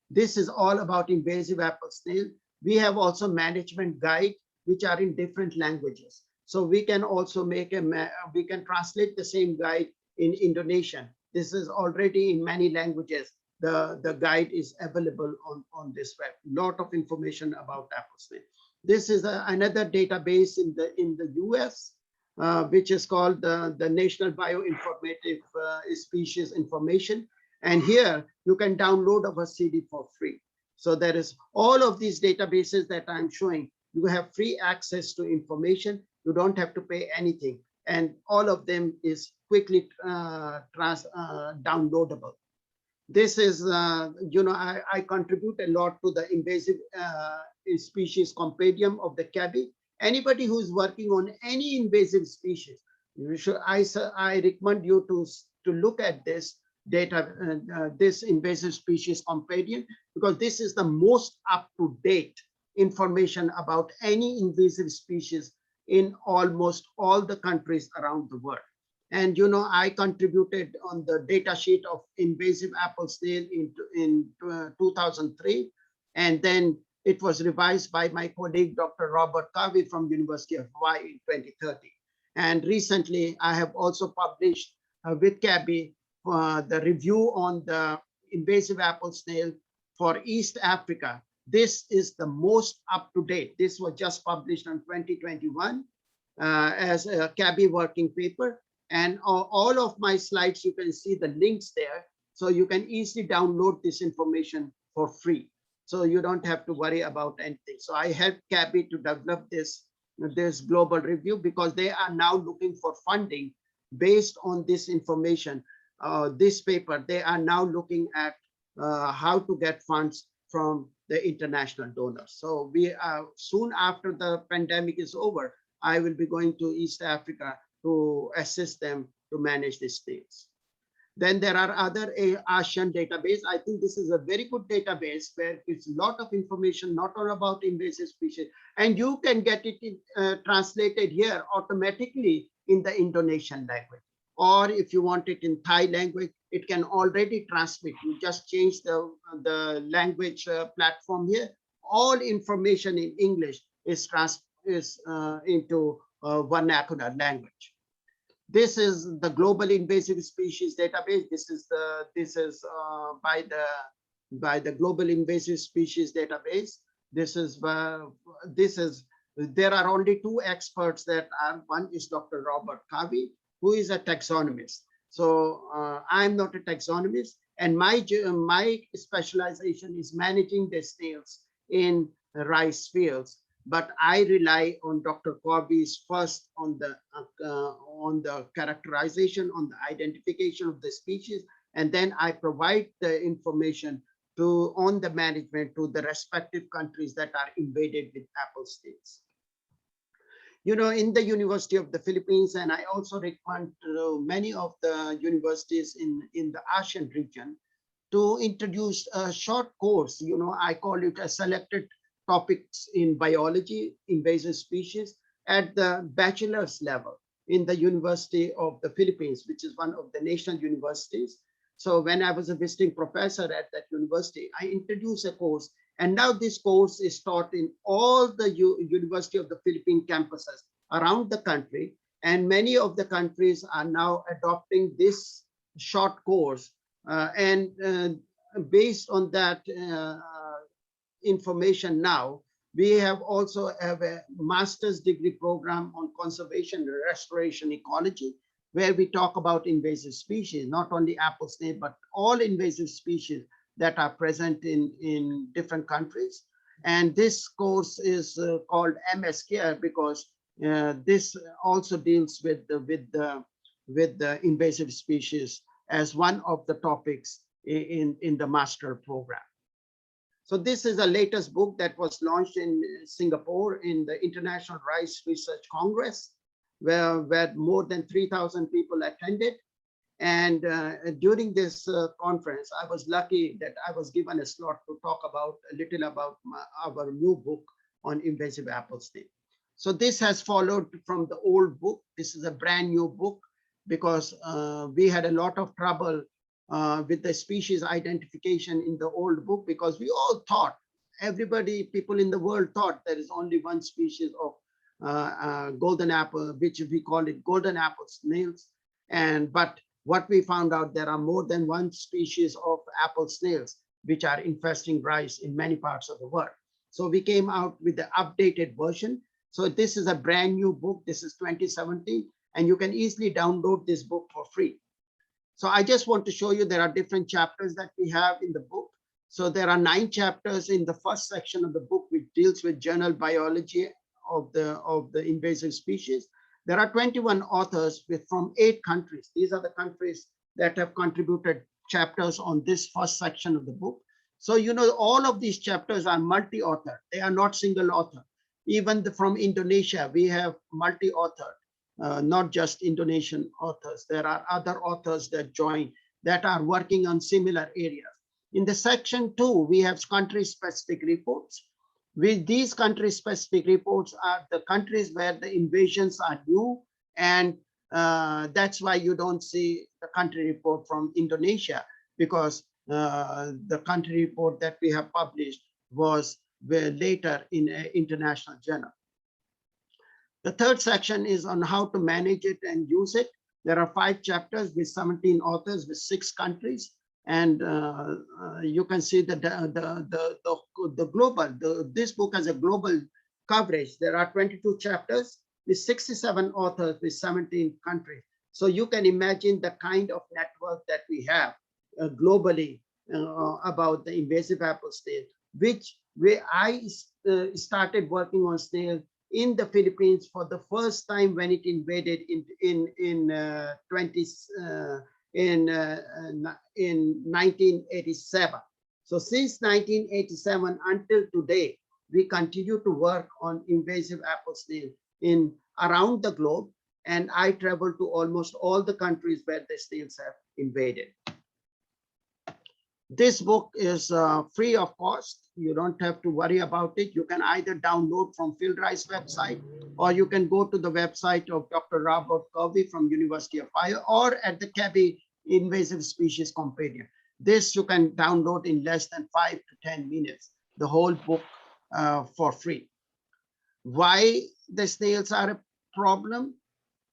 This is all about invasive apple snail. We have also management guide, which are in different languages. So we can also we can translate the same guide in Indonesian. This is already in many languages. The guide is available on this web. Lot of information about apple snail. This is another database in the US, which is called the National Bioinformative Species Information. And here you can download our CD for free. So there is all of these databases that I'm showing. You have free access to information. You don't have to pay anything. And all of them is quickly downloadable. This is, you know, I contribute a lot to the invasive species compendium of the CABI. Anybody who is working on any invasive species, I recommend you to look at this data, this invasive species compendium, because this is the most up-to-date information about any invasive species in almost all the countries around the world. And you know, I contributed on the data sheet of invasive apple snail in 2003, and then it was revised by my colleague, Dr. Robert Kavi from University of Hawaii in 2030. And recently, I have also published with CABI the review on the invasive apple snail for East Africa. This is the most up-to-date. This was just published in 2021 as a CABI working paper. And all of my slides, you can see the links there. So you can easily download this information for free. So you don't have to worry about anything. So I helped CABI to develop this global review, because they are now looking for funding based on this information. This paper, they are now looking at how to get funds from the international donors. So we soon after the pandemic is over, I will be going to East Africa to assist them to manage these things. Then there are other ASEAN database. I think this is a very good database where it's a lot of information, not all about invasive species, and you can get it translated here automatically in the Indonesian language. Or if you want it in Thai language, it can already transmit. You just change the language platform here. All information in English is into vernacular language. This is the global invasive species database. This is by the global invasive species database. There are only two experts that are. One is Dr. Robert Kavi, who is a taxonomist. So I'm not a taxonomist, and my specialization is managing the snails in rice fields. But I rely on Dr. Corby's first on the characterization, on the identification of the species, and then I provide the information on the management to the respective countries that are invaded with apple snails. You know, in the University of the Philippines, and I also recommend many of the universities in the ASEAN region to introduce a short course. You know, I call it a selected topics in biology, invasive species, at the bachelor's level in the University of the Philippines, which is one of the national universities. So when I was a visiting professor at that university, I introduced a course, and now this course is taught in all the University of the Philippine campuses around the country, and many of the countries are now adopting this short course, and based on that information now, we have also have a master's degree program on conservation, restoration, ecology, where we talk about invasive species, not only apple snail, but all invasive species that are present in different countries. And this course is called MS Care because this also deals with the invasive species as one of the topics in the master program. So this is the latest book that was launched in Singapore in the International Rice Research Congress, where more than 3,000 people attended. And during this conference, I was lucky that I was given a slot to talk about a little about our new book on invasive apple snail. So this has followed from the old book. This is a brand new book because we had a lot of trouble with the species identification in the old book, because we all thought, people in the world thought there is only one species of golden apple, which we call it golden apple snails. But what we found out, there are more than one species of apple snails which are infesting rice in many parts of the world. So we came out with the updated version. So this is a brand new book. This is 2017, and you can easily download this book for free. So I just want to show you there are different chapters that we have in the book. So there are 9 chapters in the first section of the book, which deals with general biology of the invasive species. There are 21 authors from 8 countries. These are the countries that have contributed chapters on this first section of the book. So, you know, all of these chapters are multi-author. They are not single author. Even from Indonesia, we have multi-author. Not just Indonesian authors. There are other authors that join that are working on similar areas. In the section 2, we have country-specific reports. With these country-specific reports are the countries where the invasions are new, and that's why you don't see the country report from Indonesia, because the country report that we have published was later in an international journal. The third section is on how to manage it and use it. There are 5 chapters with 17 authors with 6 countries. And you can see that this book has a global coverage. There are 22 chapters with 67 authors with 17 countries. So you can imagine the kind of network that we have globally about the invasive apple snail, where I started working on snail in the Philippines for the first time when it invaded in in 1987. So since 1987 until today, we continue to work on invasive apple snail in around the globe, and I travel to almost all the countries where the snails have invaded. This book is free of cost. You don't have to worry about it. You can either download from Fieldrice website, or you can go to the website of Dr. Robert Covey from University of Iowa, or at the CABI Invasive Species Companion. This you can download in less than 5 to 10 minutes, the whole book for free. Why the snails are a problem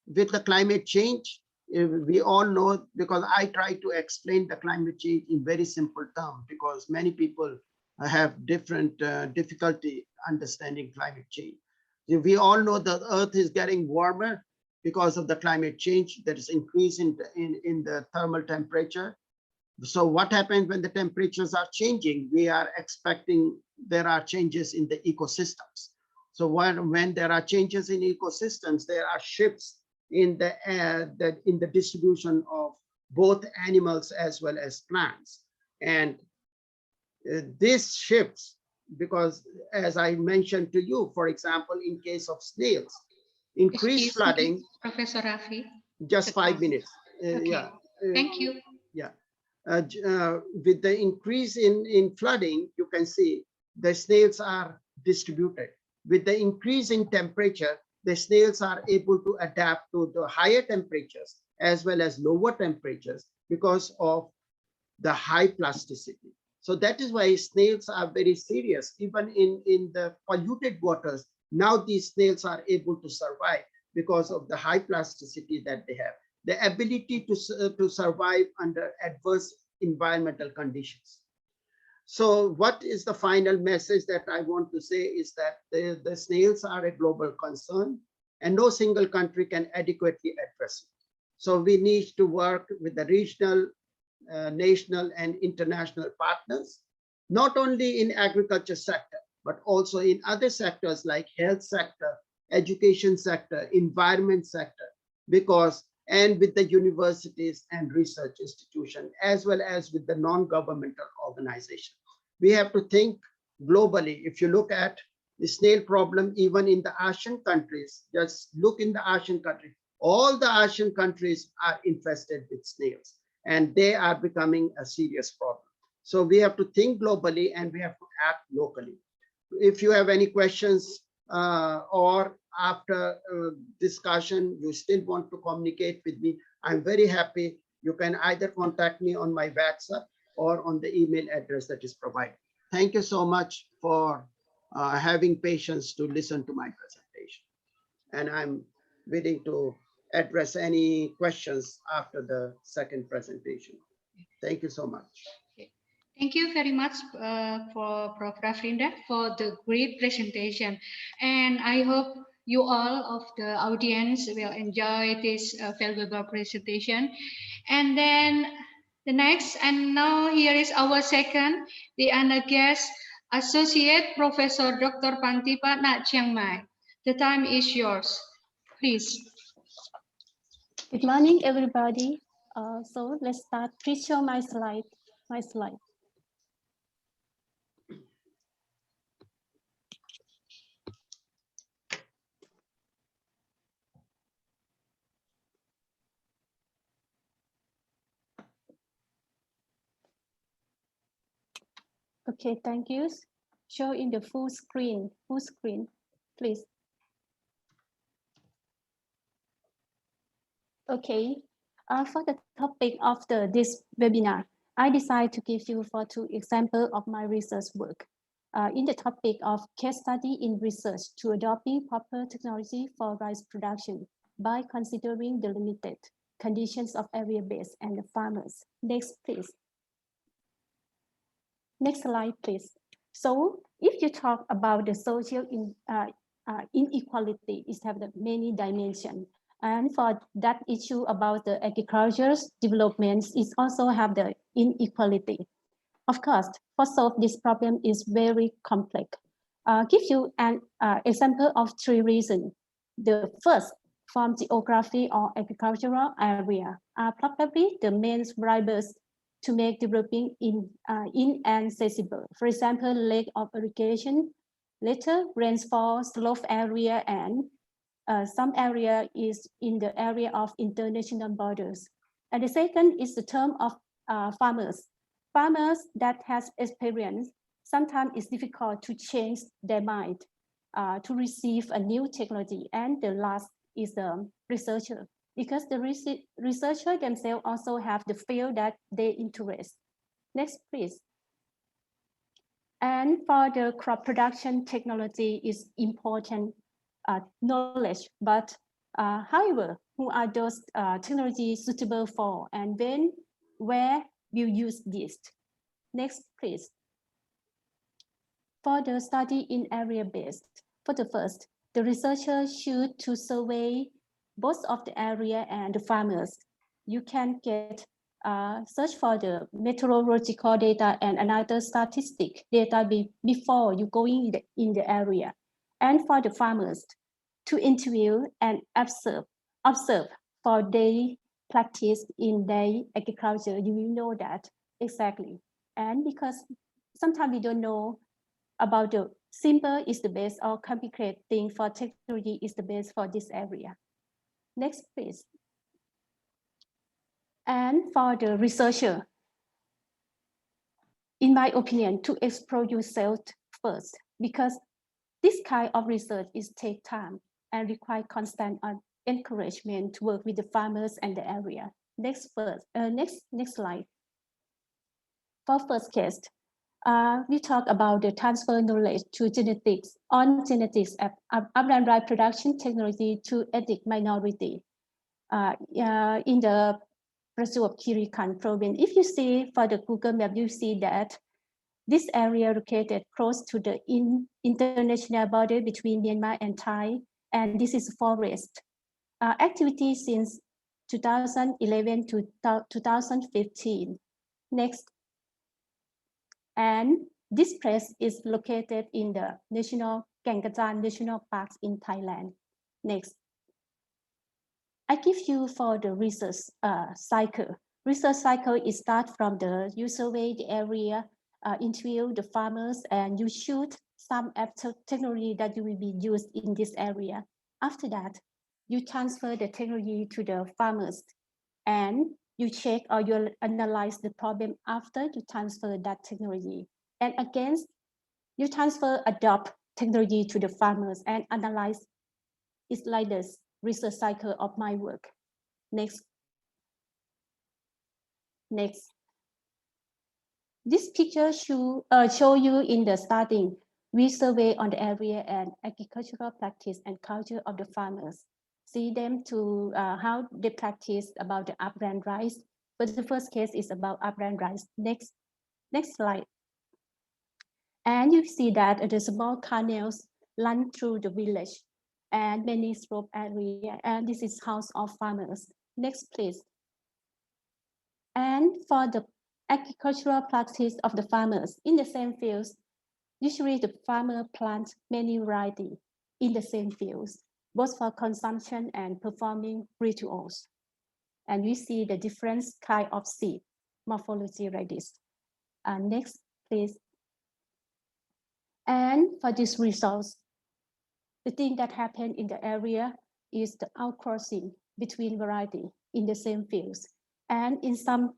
with the climate change? We all know, because I try to explain the climate change in very simple terms, because many people have different difficulty understanding climate change. We all know that Earth is getting warmer because of the climate change. There is increase in the thermal temperature. So what happens when the temperatures are changing? We are expecting there are changes in the ecosystems. So when there are changes in ecosystems, there are shifts in the distribution of both animals as well as plants. And this shifts because, as I mentioned to you, for example, in case of snails, increased flooding. Professor Rafi. Just 5 minutes. Okay. Yeah. Thank you. Yeah. With the increase in flooding, you can see the snails are distributed. With the increase in temperature, the snails are able to adapt to the higher temperatures as well as lower temperatures because of the high plasticity. So that is why snails are very serious. Even in the polluted waters, now these snails are able to survive because of the high plasticity that they have, the ability to survive under adverse environmental conditions. So what is the final message that I want to say is that the snails are a global concern, and no single country can adequately address it. So we need to work with the regional, national, and international partners, not only in agriculture sector, but also in other sectors like health sector, education sector, environment sector, and with the universities and research institutions, as well as with the non-governmental organizations. We have to think globally. If you look at the snail problem, even in the Asian countries, just look in the Asian countries, all the Asian countries are infested with snails, and they are becoming a serious problem. So we have to think globally and we have to act locally. If you have any questions or after discussion, you still want to communicate with me, I'm very happy. You can either contact me on my WhatsApp or on the email address that is provided. Thank you so much for having patience to listen to my presentation. And I'm willing to address any questions after the second presentation. Thank you so much. Thank you very much for Prof. Rafrinda for the great presentation. And I hope you all of the audience will enjoy this valuable presentation. And then the next, and now here is our second, the honor guest, Associate Professor Dr. Pantipa Nak Chiang Mai. The time is yours. Please. Good morning, everybody. So let's start. Please show my slide. Okay, thank you. Show in the full screen, please. Okay, for the topic of this webinar, I decided to give you 2 examples of my research work. In the topic of case study in research to adopting proper technology for rice production by considering the limited conditions of area base and the farmers. Next, please. Next slide, please. So if you talk about the social inequality, it has many dimensions. And for that issue about the agriculture's developments, it also have the inequality. Of course, for solve this problem is very complex. Give you an example of 3 reasons. The first, from geography or agricultural area are probably the main drivers to make developing inaccessible. For example, lack of irrigation, later rainfall, slope area, and some area is in the area of international borders. And the second is the term of farmers. Farmers that has experience, sometimes it's difficult to change their mind to receive a new technology. And the last is the researcher, because the researcher themselves also have the field that they interest. Next, please. And for the crop production, technology is important knowledge, but however, who are those technologies suitable for, and when, where will use this? Next, please. For the study in area based, for the first, the researcher should to survey both of the area and the farmers. You can get search for the meteorological data and another statistic data before you go in the area. And for the farmers, to interview and observe for their practice in their agriculture, you will know that exactly. And because sometimes we don't know about the simple is the best or complicated thing for technology is the best for this area. Next, please. And for the researcher, in my opinion, to explore yourself first, because this kind of research is take time and require constant encouragement to work with the farmers and the area. Next slide. For first case, we talk about the transfer knowledge to genetics on genetics of upland rice production technology to ethnic minority in the Prasuap-Kirikan province. If you see for the Google map, you see that this area located close to the international border between Myanmar and Thai, and this is forest. Activity since 2011 to 2015. Next. And this place is located in the Kaengkachan National Park in Thailand. Next. I give you for the research cycle. Research cycle is start from the you survey the area, interview the farmers, and you shoot some technology that you will be used in this area. After that, you transfer the technology to the farmers, and you check or you analyze the problem after you transfer that technology. And again, you adopt technology to the farmers and analyze. It's like this research cycle of my work. Next. Next. This picture show you in the starting. We survey on the area and agricultural practice and culture of the farmers. See them to how they practice about the upland rice. But the first case is about upland rice. Next slide. And you see that the small canals run through the village and many slope area. And this is house of farmers. Next, please. And for the agricultural practice of the farmers in the same fields, usually the farmer plants many varieties in the same fields, both for consumption and performing rituals. And we see the different kind of seed morphology like this. Next, please. And for these results, the thing that happened in the area is the outcrossing between variety in the same fields. And in some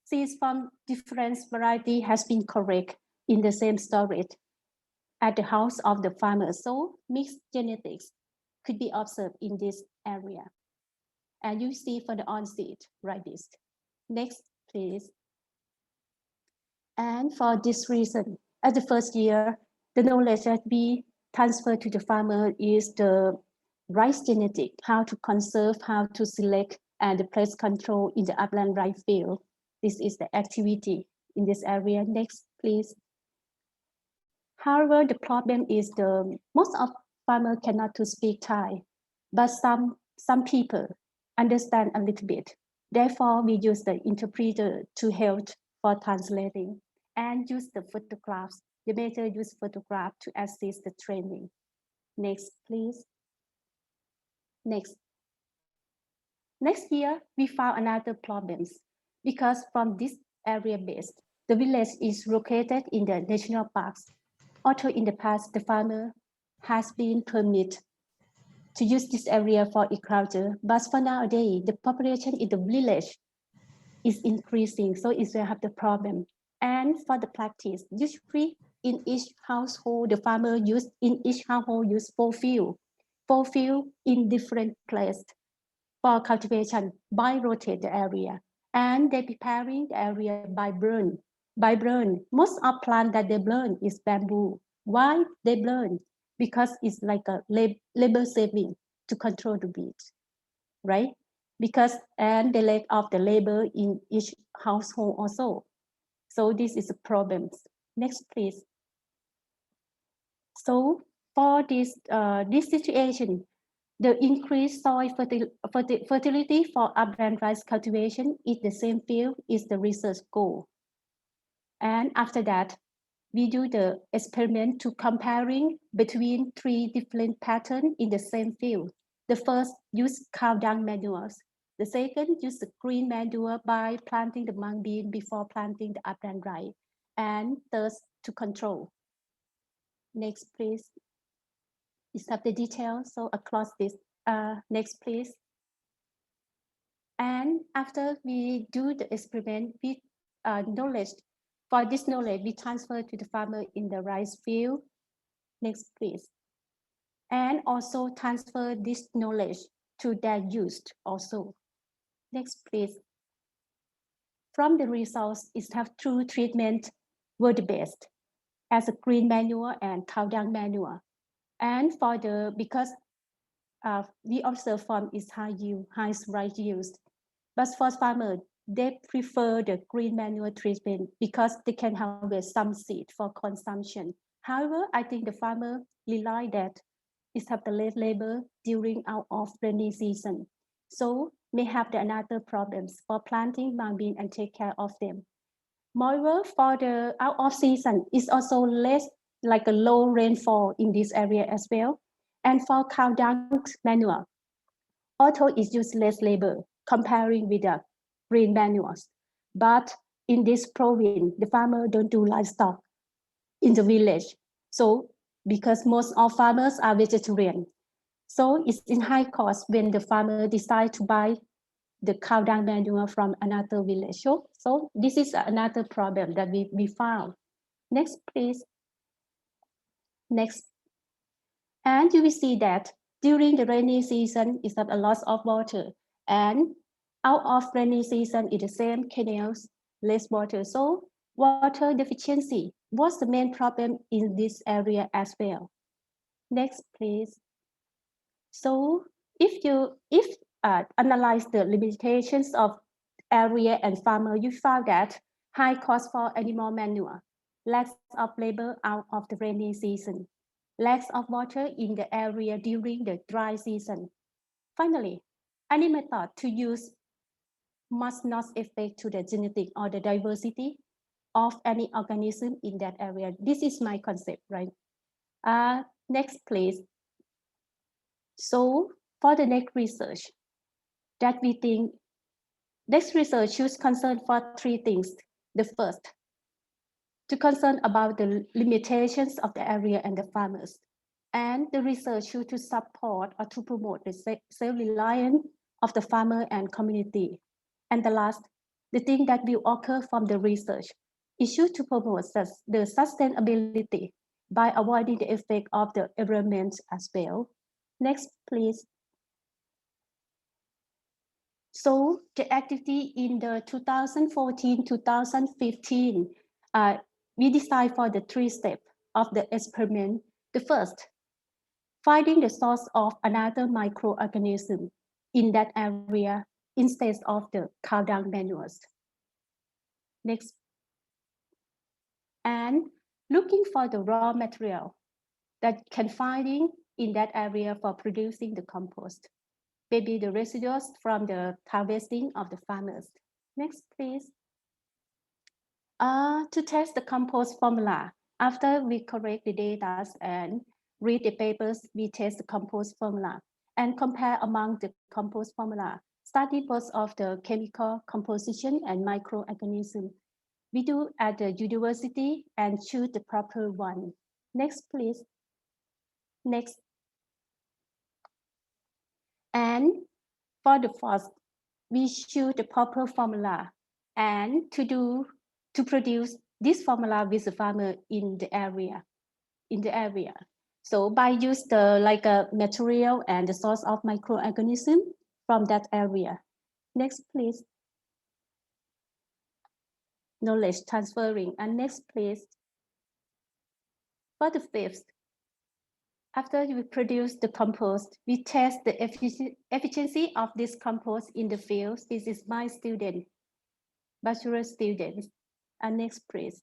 seeds from different variety has been correct in the same storage at the house of the farmers. So mixed genetics could be observed in this area. And you see for the on-seed, right this. Next, please. And for this reason, at the first year, the knowledge that we transfer to the farmer is the rice genetic, how to conserve, how to select, and the pest control in the upland rice field. This is the activity in this area. Next, please. However, the problem is the most of farmers cannot to speak Thai, but some people understand a little bit. Therefore, we use the interpreter to help for translating and use the photographs. The method use photograph to assist the training. Next, please. Next. Next year, we found another problems because from this area based, the village is located in the national parks. Although in the past, the farmer has been permitted to use this area for agriculture, but for nowadays, the population in the village is increasing, so it will have the problem. And for the practice, usually in each household, the farmer in each household use four field in different places for cultivation by rotate the area. And they preparing the area by burn. Most of plant that they burn is bamboo. Why they burn? Because it's like a labor saving to control the weeds, right? Because and they lack of the labor in each household also. So this is a problem. Next, please. So for this situation, the increased soil fertility for upland rice cultivation in the same field is the research goal. And after that, we do the experiment to comparing between 3 different patterns in the same field. The first use cow dung manures. The second use the green manure by planting the mung bean before planting the upland rice. And third, to control. Next, please. Is up the details. So across this, next, please. And after we do the experiment with knowledge, for this knowledge, we transfer to the farmer in the rice field. Next, please. And also transfer this knowledge to their use also. Next, please. From the results, is have two treatment were the best as a green manure and cow dung manure. And for the, because we observe farm is high yield, high rice yield. But for farmers, they prefer the green manure treatment because they can harvest some seed for consumption. However, I think the farmer rely that is have the late labor during out of rainy season. So may have the another problems for planting mung bean and take care of them. Moreover, for the out of season, is also less like a low rainfall in this area as well. And for cow dung manure, although it uses less labor comparing with the green manures, but in this province, the farmer don't do livestock in the village. So because most of farmers are vegetarian, so it's in high cost when the farmer decide to buy the cow dung manure from another village. So this is another problem that we found. Next, please. Next. And you will see that during the rainy season, is a loss of water. And out of rainy season, in the same canals, less water. So water deficiency was the main problem in this area as well. Next, please. So if you analyze the limitations of area and farmer, you found that high cost for animal manure, lack of labor out of the rainy season, lack of water in the area during the dry season. Finally, any method to use must not affect to the genetic or the diversity of any organism in that area. This is my concept, right? Next, please. So for the next research that we think, next research should concern for three things. The first, to concern about the limitations of the area and the farmers. And the research should to support or to promote the self-reliance of the farmer and community. And the last, the thing that will occur from the research is should to promote the sustainability by avoiding the effect of the environment as well. Next, please. So the activity in the 2014-2015, we decide for the three steps of the experiment. The first, finding the source of another microorganism in that area instead of the cow dung manures. Next, and looking for the raw material that can finding in that area for producing the compost. Maybe the residues from the harvesting of the farmers. Next, please. To test the compost formula, after we correct the data and read the papers, we test the compost formula and compare among the compost formula. study both of the chemical composition and microorganism. We do at the university and choose the proper one. Next, please. Next. And for the first, we choose the proper formula and to produce this formula with the farmer in the area. So by use the a material and the source of microorganism from that area. Next, please. Knowledge transferring. And next, please. For the fifth, after we produce the compost, we test the efficiency of this compost in the field. This is my student, bachelor students. And next, please.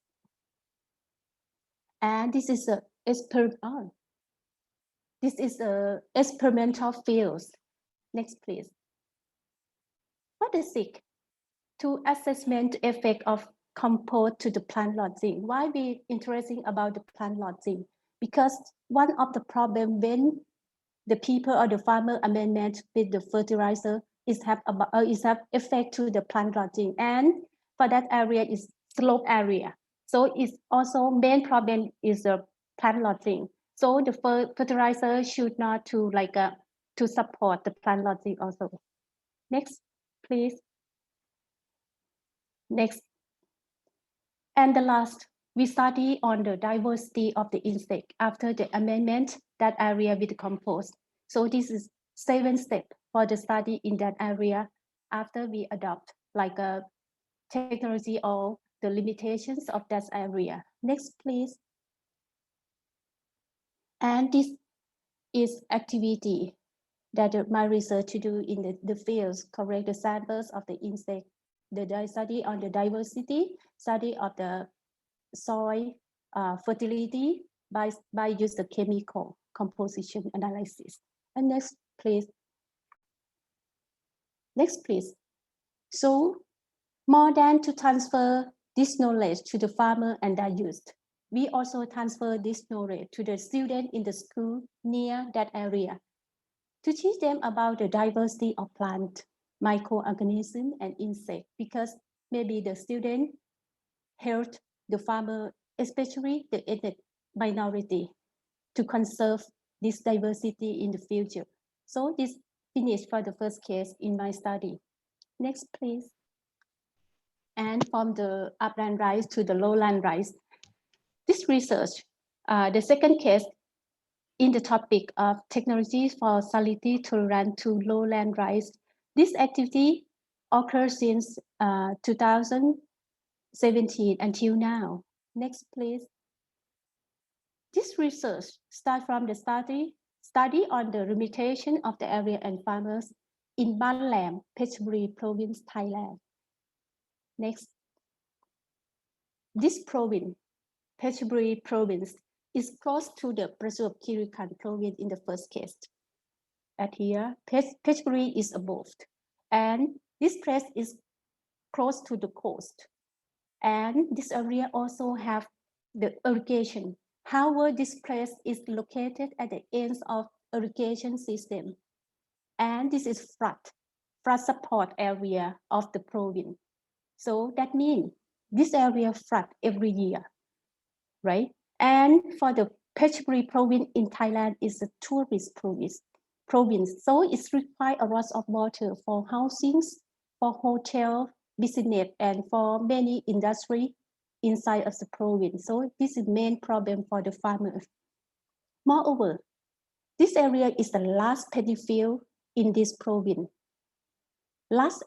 And this is a experimental field. Next, please. For the sixth, to assessment the effect of compost to the plant lodging. Why we interesting about the plant lodging? Because one of the problem when the people or the farmer amendment with the fertilizer is have effect to the plant lodging, and for that area is slope area. So it's also main problem is the plant lodging. So the fertilizer should not to support the plant lodging also. Next, please. Next. And the last, we study on the diversity of the insect after the amendment that area with the compost. So this is 7 steps for the study in that area after we adopt a technology or the limitations of that area. Next, please. And this is activity that my research to do in the fields, collect the samples of the insect, the study on the diversity, study of the soil fertility by use the chemical composition analysis. And next, please. Next, please. So more than to transfer this knowledge to the farmer and their youth, we also transfer this knowledge to the student in the school near that area to teach them about the diversity of plant, microorganism, and insect, because maybe the student helped the farmer, especially the ethnic minority, to conserve this diversity in the future. So this finished for the first case in my study. Next, please. And from the upland rice to the lowland rice, this research, the second case in the topic of technology for salinity tolerant to lowland rice. This activity occurs since 2017 until now. Next, please. This research starts from the study on the limitation of the area and farmers in Ban Lam, Phetchaburi province, Thailand. Next. This province, Phetchaburi province, is close to the Prasop Khirikan province in the first case. At here, Phetchaburi is above, and this place is close to the coast. And this area also have the irrigation. However, this place is located at the ends of irrigation system. And this is flood support area of the province. So that means this area flood every year, right? And for the Phetchaburi province in Thailand is a tourist province. So it's require a lot of water for housings, for hotel, business, and for many industry inside of the province. So this is the main problem for the farmers. Moreover, this area is the last paddy field in this province. Last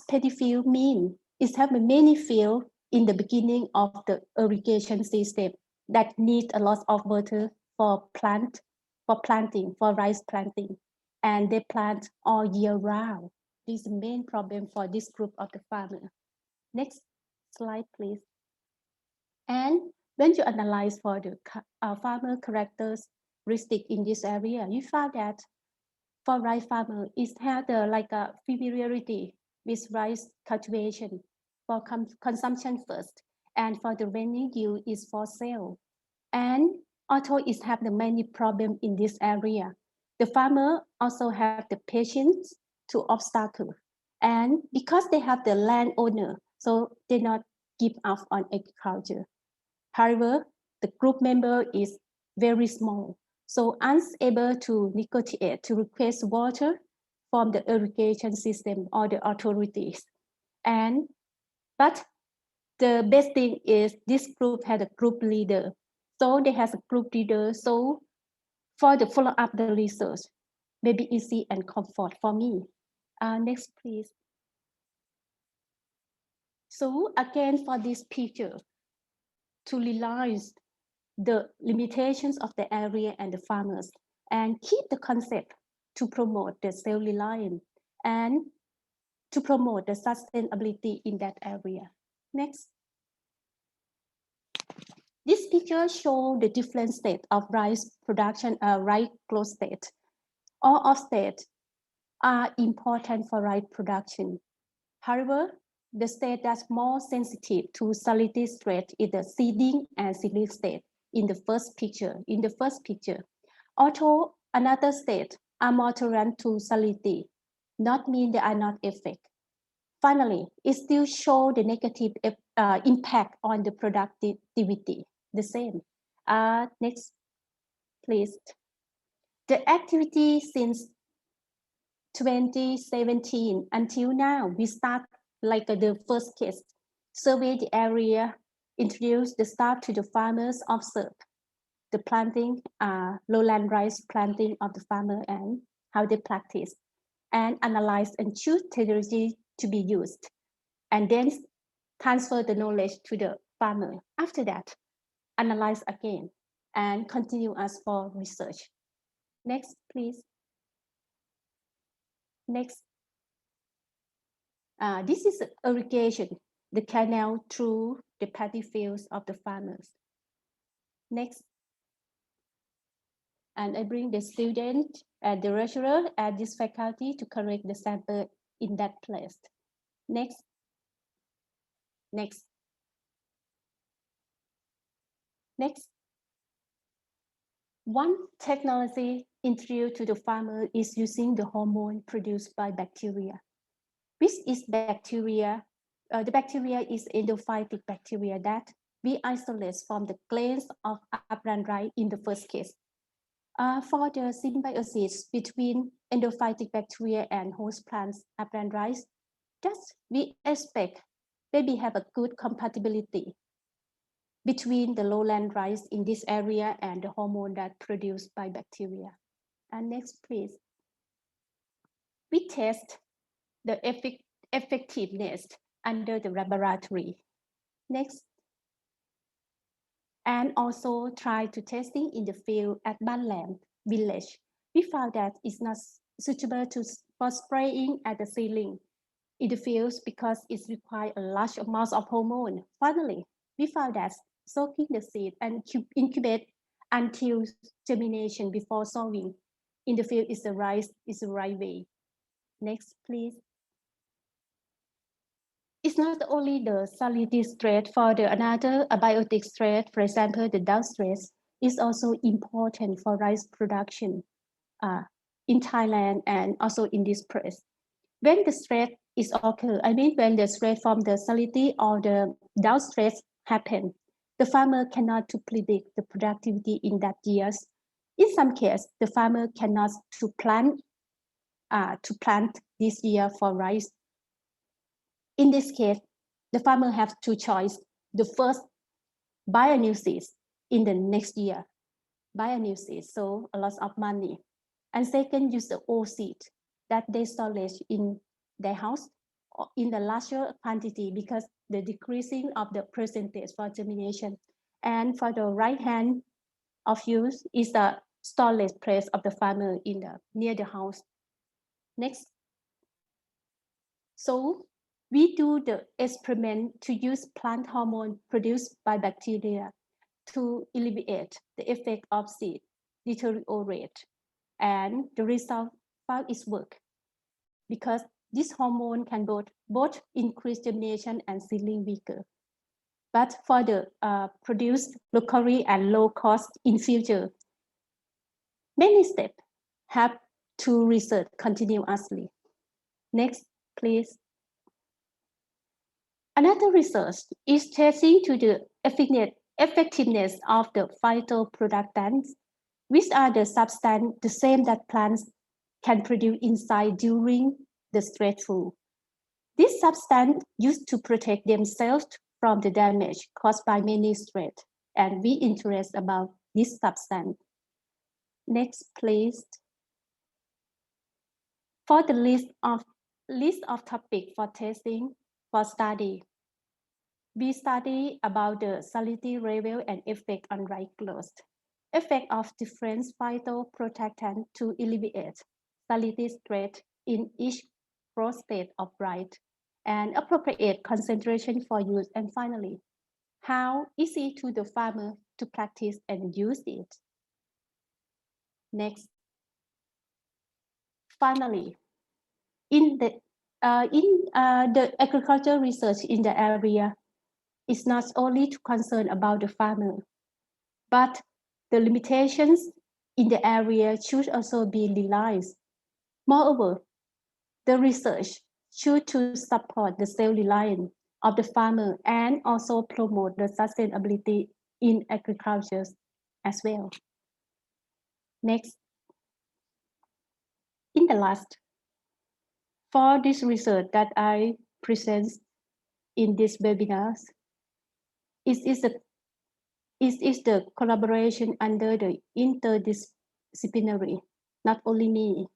paddy field means it have many fields in the beginning of the irrigation system that need a lot of water for planting, for rice planting, and they plant all year round. This is the main problem for this group of the farmer. Next slide, please. And when you analyze for the farmer characteristics in this area, you find that for rice farmer, it has a familiarity with rice cultivation for consumption first, and for the remaining yield is for sale. And although it have the many problems in this area, the farmer also have the patience to obstacle And because they have the landowner, so they not give up on agriculture. However, the group member is very small, so unable to negotiate to request water from the irrigation system or the authorities. But the best thing is this group had a group leader. So they have a group leader. So for the follow up the research, maybe easy and comfort for me. Next, please. So again, for this picture, to realize the limitations of the area and the farmers, and keep the concept to promote the self-reliance and to promote the sustainability in that area. Next. This picture shows the different state of rice production, rice growth state. All of states are important for rice production. However, the state that's more sensitive to salinity stress is the seeding and seedling state in the first picture. Although another state are more tolerant to salinity, not mean they are not effective. Finally, it still shows the negative impact on the productivity. The same. Next, please. The activity since 2017 until now, we start like the first case, survey the area, introduce the staff to the farmers, observe the planting, lowland rice planting of the farmer and how they practice, and analyze and choose technology to be used, and then transfer the knowledge to the farmer. After that, analyze again and continue as for research. Next, please. Next. This is irrigation, the canal through the paddy fields of the farmers. Next. And I bring the student and the lecturer and this faculty to correct the sample in that place. Next. Next. Next. One technology introduced to the farmer is using the hormone produced by bacteria. Which is bacteria? The bacteria is endophytic bacteria that we isolate from the glands of upland rice in the first case. For the symbiosis between endophytic bacteria and host plants upland rice, thus we expect maybe have a good compatibility between the lowland rice in this area and the hormone that produced by bacteria. And next, please. We test the effectiveness under the laboratory. Next. And also try to testing in the field at Banlam village. We found that it's not suitable for spraying at the ceiling in the fields because it requires a large amount of hormone. Finally, we found that soaking the seed and incubate until germination before sowing in the field is the right way. Next, please. It's not only the salinity stress for the another abiotic stress, for example, the drought stress, is also important for rice production in Thailand and also in this place. When the stress is occur, I mean when the stress from the salinity or the drought stress happen, the farmer cannot to predict the productivity in that years. In some cases, the farmer cannot to plant this year for rice. In this case, the farmer has two choices. The first, buy a new seed in the next year, buy a new seed, so a lot of money. And second, use the old seed that they storage in their house or in the larger quantity because the decreasing of the percentage for germination. And for the right hand of use is the storage place of the farmer in the near the house. Next. So we do the experiment to use plant hormone produced by bacteria to alleviate the effect of seed deteriorate. And the result found is work because this hormone can both increase germination and seedling vigor. But for the produced locally and low cost in future, many steps have to research continuously. Next, please. Another research is tracing to the effectiveness of the phytoproductants, which are the substance the same that plants can produce inside during the stressful. This substance used to protect themselves from the damage caused by many stress, and we interest about this substance. Next, please. For the list of topics for testing for study, we study about the salinity level and effect on rice growth, effect of different phytoprotectants to alleviate salinity stress in each growth state of rice, and appropriate concentration for use, and finally, how easy to the farmer to practice and use it. Next. Finally, in the agricultural research in the area is not only to concern about the farmer, but the limitations in the area should also be realized. Moreover, the research should to support the self-reliance of the farmer and also promote the sustainability in agriculture as well. Next. In the last, for this research that I present in this webinars, it is the collaboration under the interdisciplinary, not only me.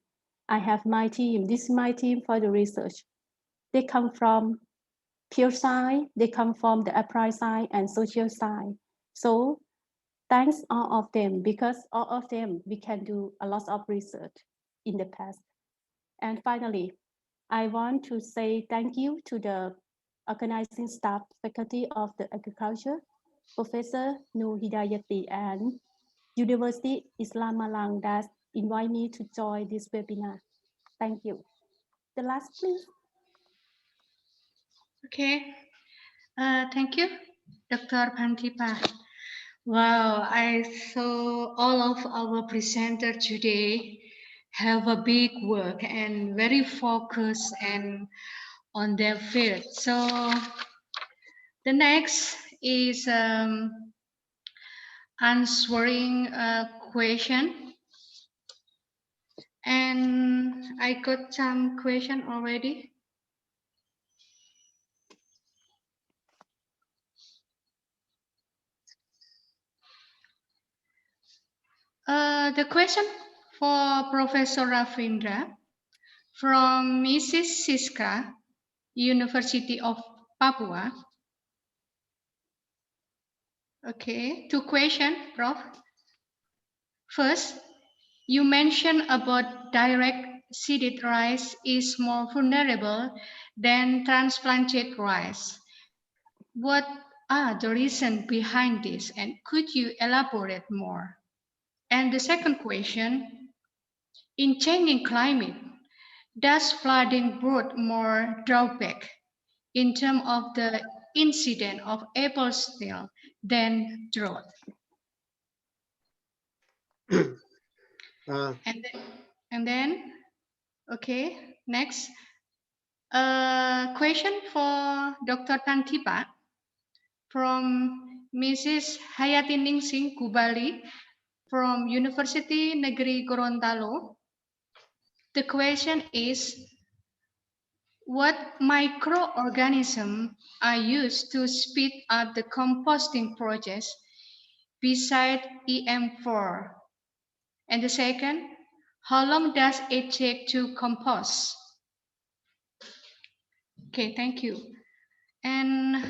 I have my team, this is my team for the research. They come from pure science, they come from the applied science and social science. So thanks all of them, because all of them, we can do a lot of research in the past. And finally, I want to say thank you to the organizing staff faculty of the agriculture, Professor Nur Hidayati and University Islam Malang that invite me to join this webinar. Thank you. The last, please. Okay, thank you, Dr. Pantipa. Wow, I saw all of our presenters today have a big work and very focused and on their field. So the next is answering a question. And I got some question already. The question for Professor Ravindra from Mrs. Siska, University of Papua. Okay, two questions, Prof. First, you mentioned about direct seeded rice is more vulnerable than transplanted rice. What are the reasons behind this, and could you elaborate more? And the second question, in changing climate, does flooding brought more drawback in terms of the incident of apple snail than drought? And then, okay, next. Question for Dr. Pantipa from Mrs. Hayati Ningsing Kubali from University Negeri Gorontalo. The question is, what microorganisms are used to speed up the composting process beside EM4? And the second, how long does it take to compost? Okay, thank you. And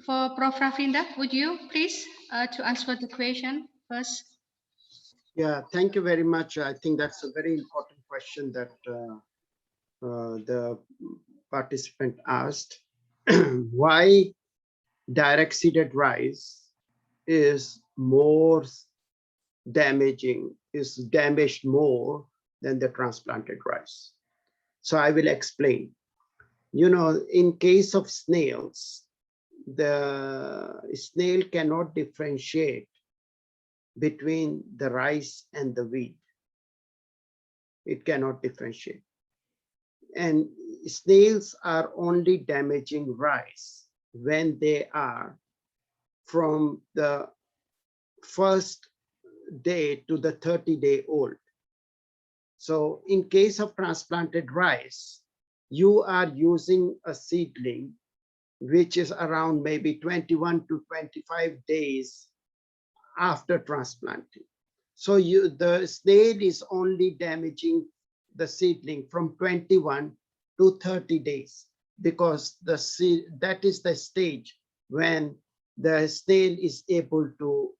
for Prof. Ravinda, would you please to answer the question first? Yeah, thank you very much. I think that's a very important question that the participant asked. Why direct seeded rice is more damaging, is damaged more than the transplanted rice. So I will explain. You know, in case of snails, the snail cannot differentiate between the rice and the wheat. It cannot differentiate. And snails are only damaging rice when they are from the first day to the 30-day-old. So in case of transplanted rice, you are using a seedling which is around maybe 21 to 25 days after transplanting. So the snail is only damaging the seedling from 21 to 30 days, because that is the stage when the snail is able to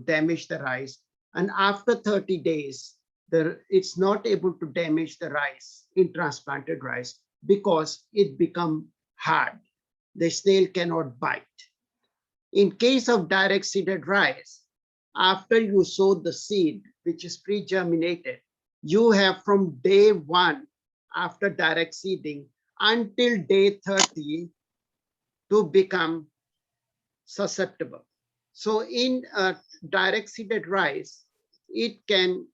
damage the rice. And after 30 days, it's not able to damage the rice in transplanted rice because it becomes hard. The snail cannot bite. In case of direct seeded rice, after you sow the seed, which is pre-germinated, you have from day 1 after direct seeding until day 30 to become susceptible. So in direct seeded rice, it can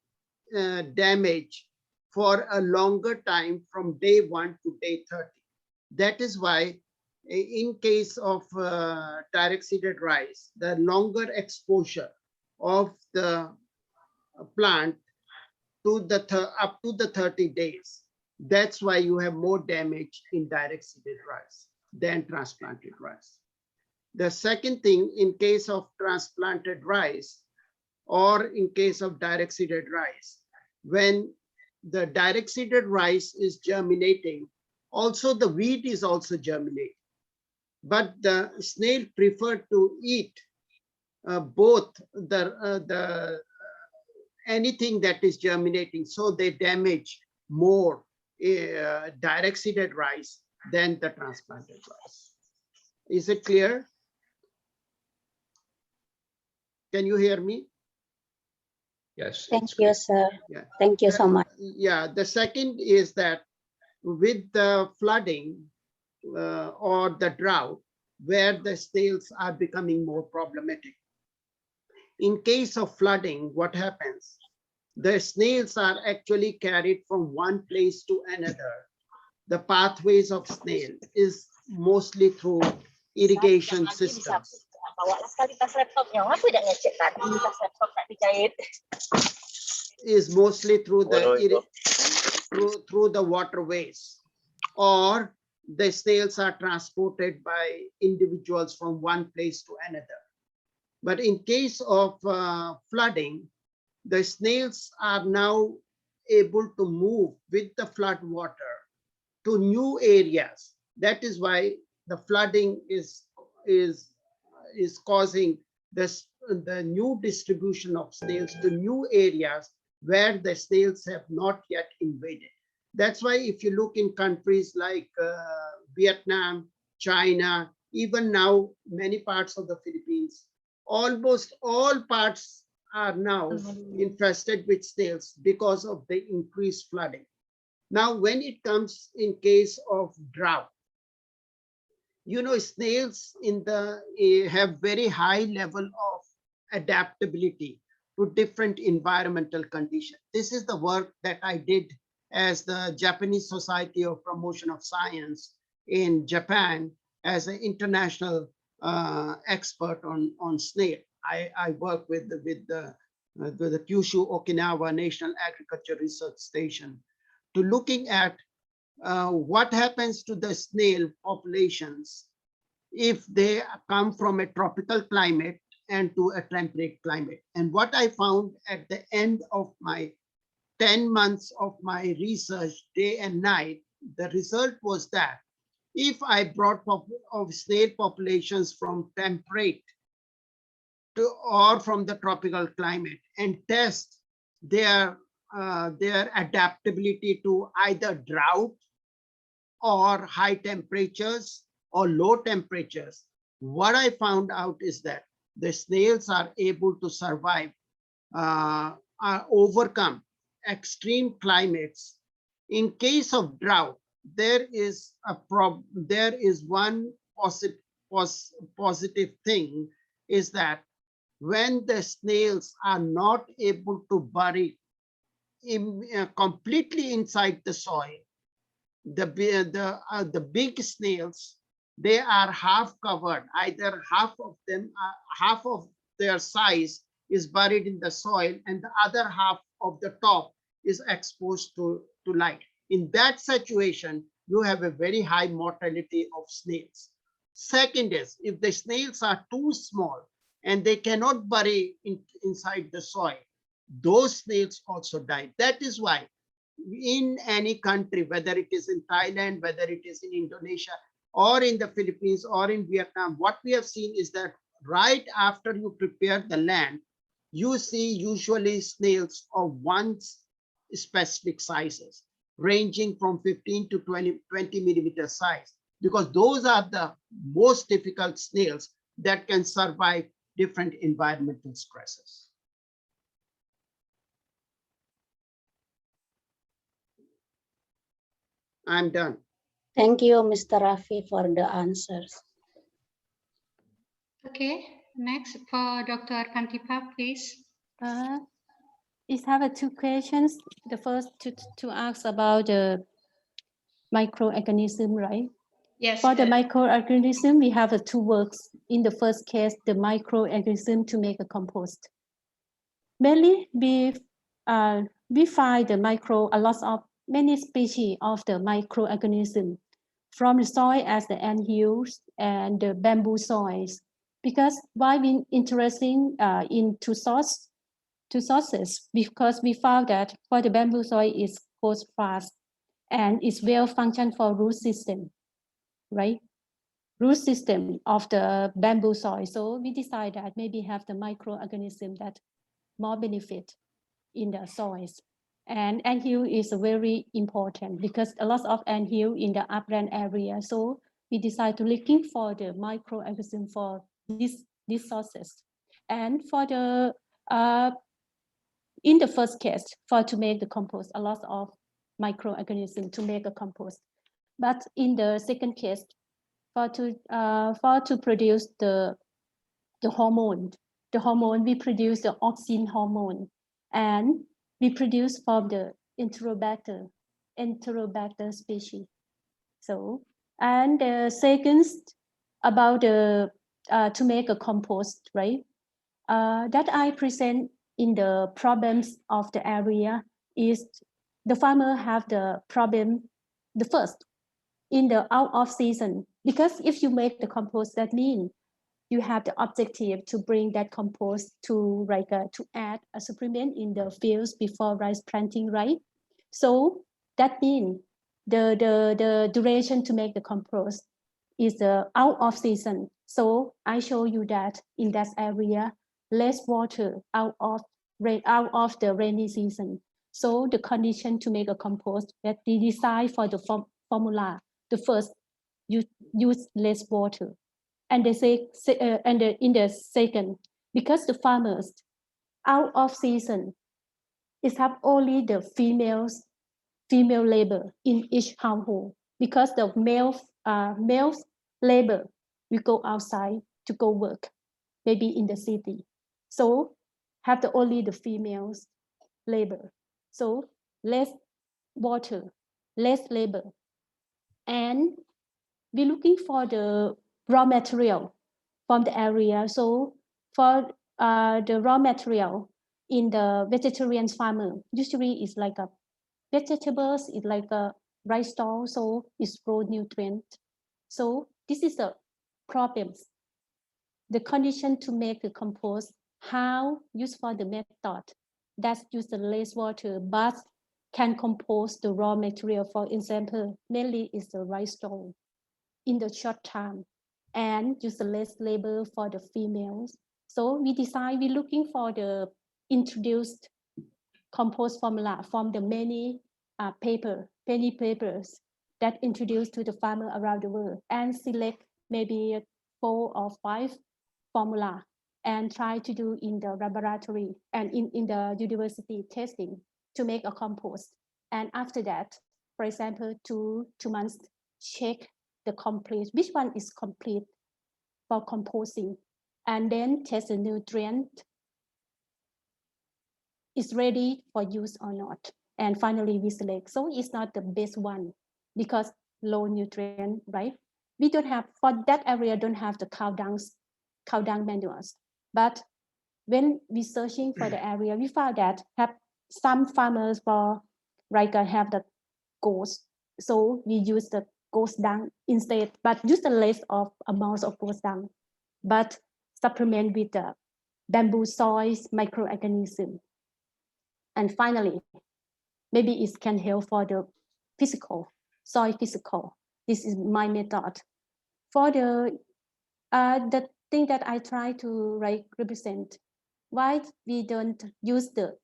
damage for a longer time from day 1 to day 30. That is why in case of direct seeded rice, the longer exposure of the plant to up to the 30 days, that's why you have more damage in direct seeded rice than transplanted rice. The second thing, in case of transplanted rice or in case of direct seeded rice, when the direct seeded rice is germinating, also the wheat is also germinating. But the snail prefer to eat both anything that is germinating, so they damage more direct seeded rice than the transplanted rice. Is it clear? Can you hear me? Yes. Thank you, sir. Yeah. Thank you so much. Yeah, the second is that with the flooding or the drought, where the snails are becoming more problematic. In case of flooding, what happens? The snails are actually carried from one place to another. The pathways of snail is mostly through irrigation systems. Is mostly through the waterways, or the snails are transported by individuals from one place to another. But in case of flooding, the snails are now able to move with the flood water to new areas. That is why the flooding is causing the new distribution of snails to new areas where the snails have not yet invaded. That's why if you look in countries like Vietnam, China, even now many parts of the Philippines, almost all parts are now infested with snails because of the increased flooding. Now, when it comes in case of drought, you know, snails have very high level of adaptability to different environmental conditions. This is the work that I did as the Japanese Society of Promotion of Science in Japan as an international expert on snail. I work with the Kyushu Okinawa National Agriculture Research Station to looking at what happens to the snail populations if they come from a tropical climate and to a temperate climate. And what I found at the end of my 10 months of my research, day and night, the result was that if I brought of snail populations from temperate to or from the tropical climate and test their adaptability to either drought or high temperatures or low temperatures, what I found out is that the snails are able to survive, overcome extreme climates. In case of drought, there is one positive thing is that when the snails are not able to bury completely inside the soil, the big snails, they are half covered. Either half of them, half of their size is buried in the soil, and the other half of the top is exposed to light. In that situation, you have a very high mortality of snails. Second is, if the snails are too small and they cannot bury inside the soil, those snails also die. That is why in any country, whether it is in Thailand, whether it is in Indonesia, or in the Philippines, or in Vietnam, what we have seen is that right after you prepare the land, you see usually snails of one specific sizes, ranging from 15 to 20 millimeter size, because those are the most difficult snails that can survive different environmental stresses. I'm done. Thank you, Mr. Rafi, for the answers. Okay, next for Dr. Kantipa, please. I have two questions. The first to ask about the microorganism, right? Yes. For the microorganism, we have two works. In the first case, the microorganism to make a compost. Mainly, we find a lot of many species of the microorganism from the soil as the ant hills and the bamboo soils. Because why we interesting in two sources? Because we found that for the bamboo soil is grows fast and is well function for root system, right? Root system of the bamboo soil. So we decided that maybe have the microorganism that more benefit in the soils. And anthill is very important because a lot of anthill in the upland area. So we decided to looking for the microorganism for these sources. And for the in the first case, for to make the compost, a lot of microorganisms to make a compost. But in the second case, for to produce the hormone, we produce the auxin hormone, and we produce from the Enterobacter species. So, and the second about the to make a compost, right? That I present in the problems of the area is the farmer have the problem, the first in the out of season, because if you make the compost, that means you have the objective to bring that compost to to add a supplement in the fields before rice planting, right? So that means the duration to make the compost is out of season. So I show you that in that area, less water out of the rainy season. So the condition to make a compost that we decide for the formula. The first, you use less water, and they say in the second, because the farmers out of season is have only the female labor in each household, because the male labor will go outside to go work, maybe in the city. So have the only the females labor. So less water, less labor, and we're looking for the raw material from the area. So for the raw material in the vegetarian farmer, usually it's like a vegetables, it's like a rice stall, so it's raw nutrient. So this is the problems. The condition to make the compost, how use for the method that use the less water but can compose the raw material. For example, mainly is the rice stall in the short time and use the less labor for the females. So we decide we're looking for the introduced compost formula from the many papers that introduced to the farmer around the world, and select maybe 4 or 5 formula and try to do in the laboratory and in the university testing to make a compost. And after that, for example, 2 months, check the complete, which one is complete for composting, and then test the nutrient is ready for use or not. And finally, we select. So it's not the best one, because low nutrient, right? We don't have, for that area, don't have the cow dung manuals. But when we searching for the area, we found that have some farmers for have the goats. So we use the goat dung instead, but use the less of amounts of goat dung, but supplement with the bamboo soils microorganism. And finally, maybe it can help for the physical, soil physical. This is my method. For the thing that I try to represent, why we don't use the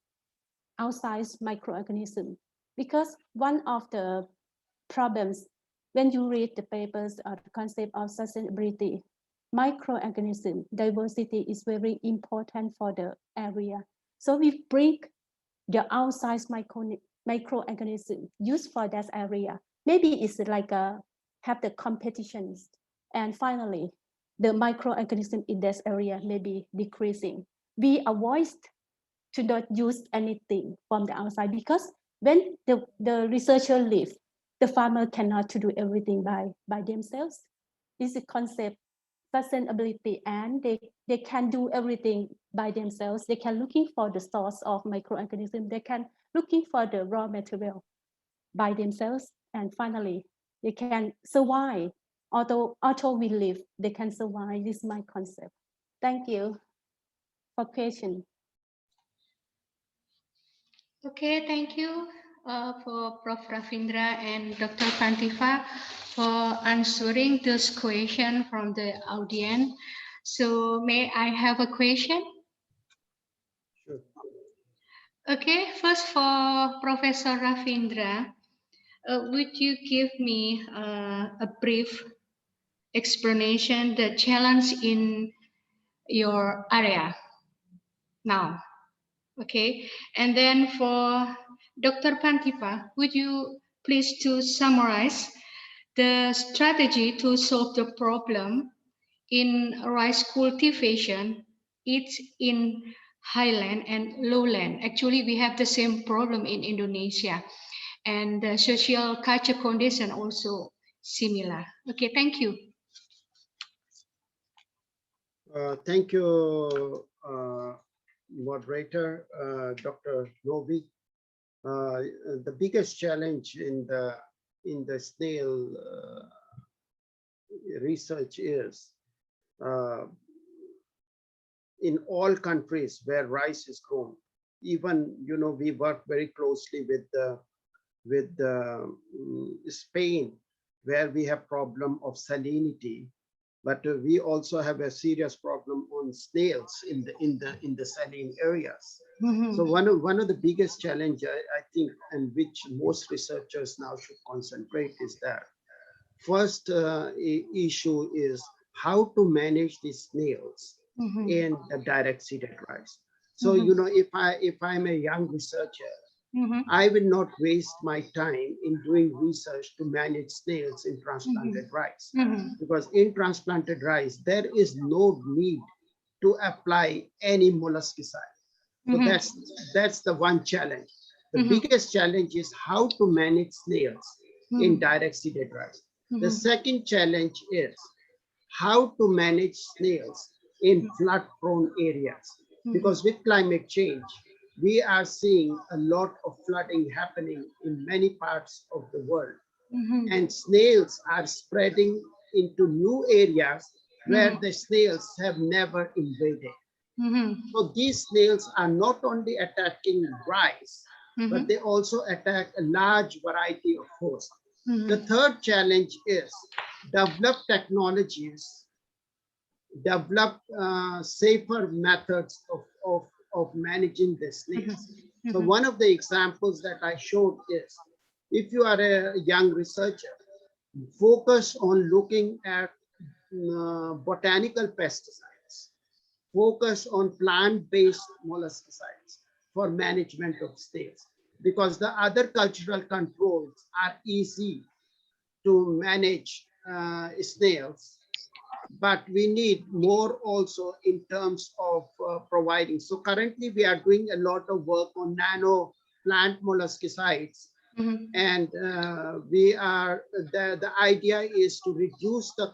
outside microorganism? Because one of the problems when you read the papers or the concept of sustainability, microorganism diversity is very important for the area. So we bring the outside microorganism used for that area. Maybe it's like have the competitions. And finally, the microorganism in this area may be decreasing. We avoid to not use anything from the outside, because when the researcher leave, the farmer cannot to do everything by themselves. This is a concept sustainability, and they can do everything by themselves. They can looking for the source of microorganism. They can looking for the raw material by themselves. And finally, they can survive. Although we live, they can survive. This is my concept. Thank you for question. Okay, thank you for Prof. Ravindra and Dr. Pantifa for answering this question from the audience. So may I have a question? Sure. Okay, first for Professor Ravindra, would you give me a brief explanation the challenge in your area now? Okay, and then for Dr. Pantipa, would you please to summarize the strategy to solve the problem in rice cultivation? It's in highland and lowland. Actually, we have the same problem in Indonesia, and the social culture condition also similar. Okay, thank you. Thank you, moderator, Dr. Novi. The biggest challenge in the snail research is in all countries where rice is grown. Even we work very closely with Spain, where we have problem of salinity, but we also have a serious problem on snails in the saline areas. So one of the biggest challenge I think, and which most researchers now should concentrate, is that first issue is how to manage these snails in the direct seeded rice. So if I'm a young researcher, I will not waste my time in doing research to manage snails in transplanted rice, because in transplanted rice there is no need to apply any molluscicide. So that's the one challenge. The biggest challenge is how to manage snails in direct seeded rice. The second challenge is how to manage snails in flood prone areas, because with climate change we are seeing a lot of flooding happening in many parts of the world, and snails are spreading into new areas where the snails have never invaded. So these snails are not only attacking rice, but they also attack a large variety of hosts. The third challenge is develop technologies, develop safer methods of managing the snails. So one of the examples that I showed is, if you are a young researcher, focus on looking at botanical pesticides, focus on plant-based molluscicides for management of snails, because the other cultural controls are easy to manage snails, but we need more also in terms of providing. So currently we are doing a lot of work on nano plant molluscicides And the idea is to reduce the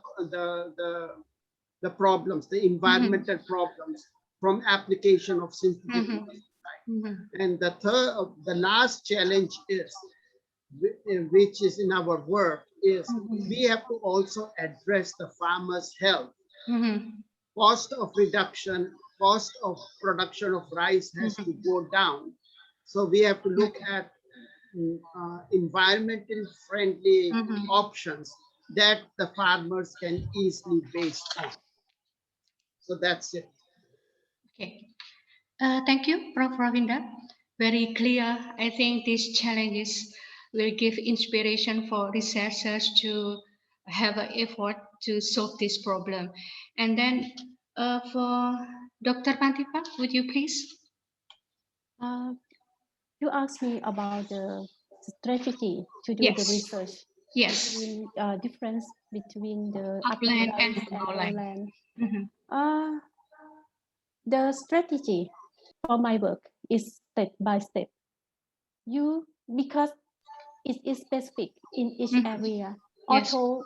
problems, the environmental problems from application of synthetic pesticide. And the last challenge is, which is in our work, is we have to also address the farmers' health. Cost of reduction, cost of production of rice has to go down. So we have to look at environmental friendly options that the farmers can easily base on. So that's it. Okay. Thank you, Prof. Ravinda. Very clear. I think these challenges will give inspiration for researchers to have an effort to solve this problem. And then for Dr. Pantipa, would you please? You asked me about the strategy to do the Yes. research. Yes. Between difference between the Upland and rice and lowland. lowland. The strategy for my work is step by step. Because it is specific in each area. Yes. Although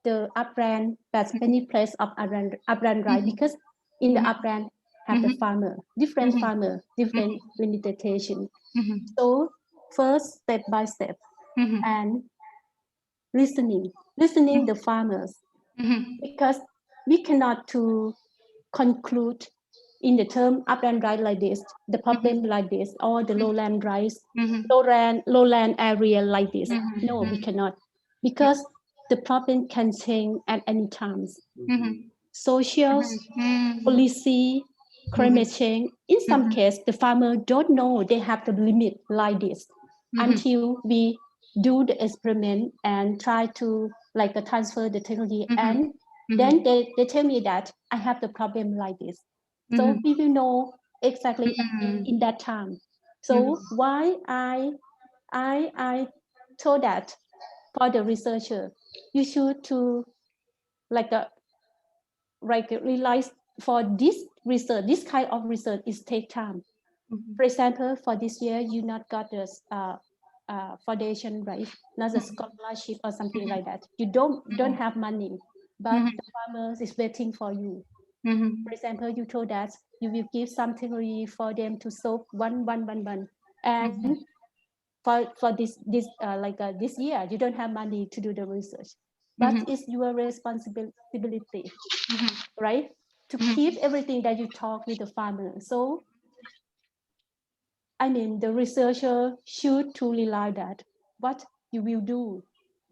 the upland has many place of upland rice, because in the upland have the farmer, different farmer, different limitation. So first step by step and listening the farmers, because we cannot to conclude in the term upland rice like this, the problem like this, or the lowland rice, lowland area like this. No, we cannot, because the problem can change at any time. Social, policy, climate change. In some case, the farmer don't know they have the limit like this until we do the experiment and try to transfer the technology. And then they tell me that I have the problem like this. So we will know exactly in that time. So why I told that for the researcher, you should to realize for this research, this kind of research is take time. For example, for this year, you not got this foundation, right? Not a scholarship or something like that. You don't have money, but the farmers is waiting for you. For example, you told that you will give some technology for them to solve one, and for this year, you don't have money to do the research, but it's your responsibility, right? To keep everything that you talk with the farmer. So, I mean, the researcher should to rely that what you will do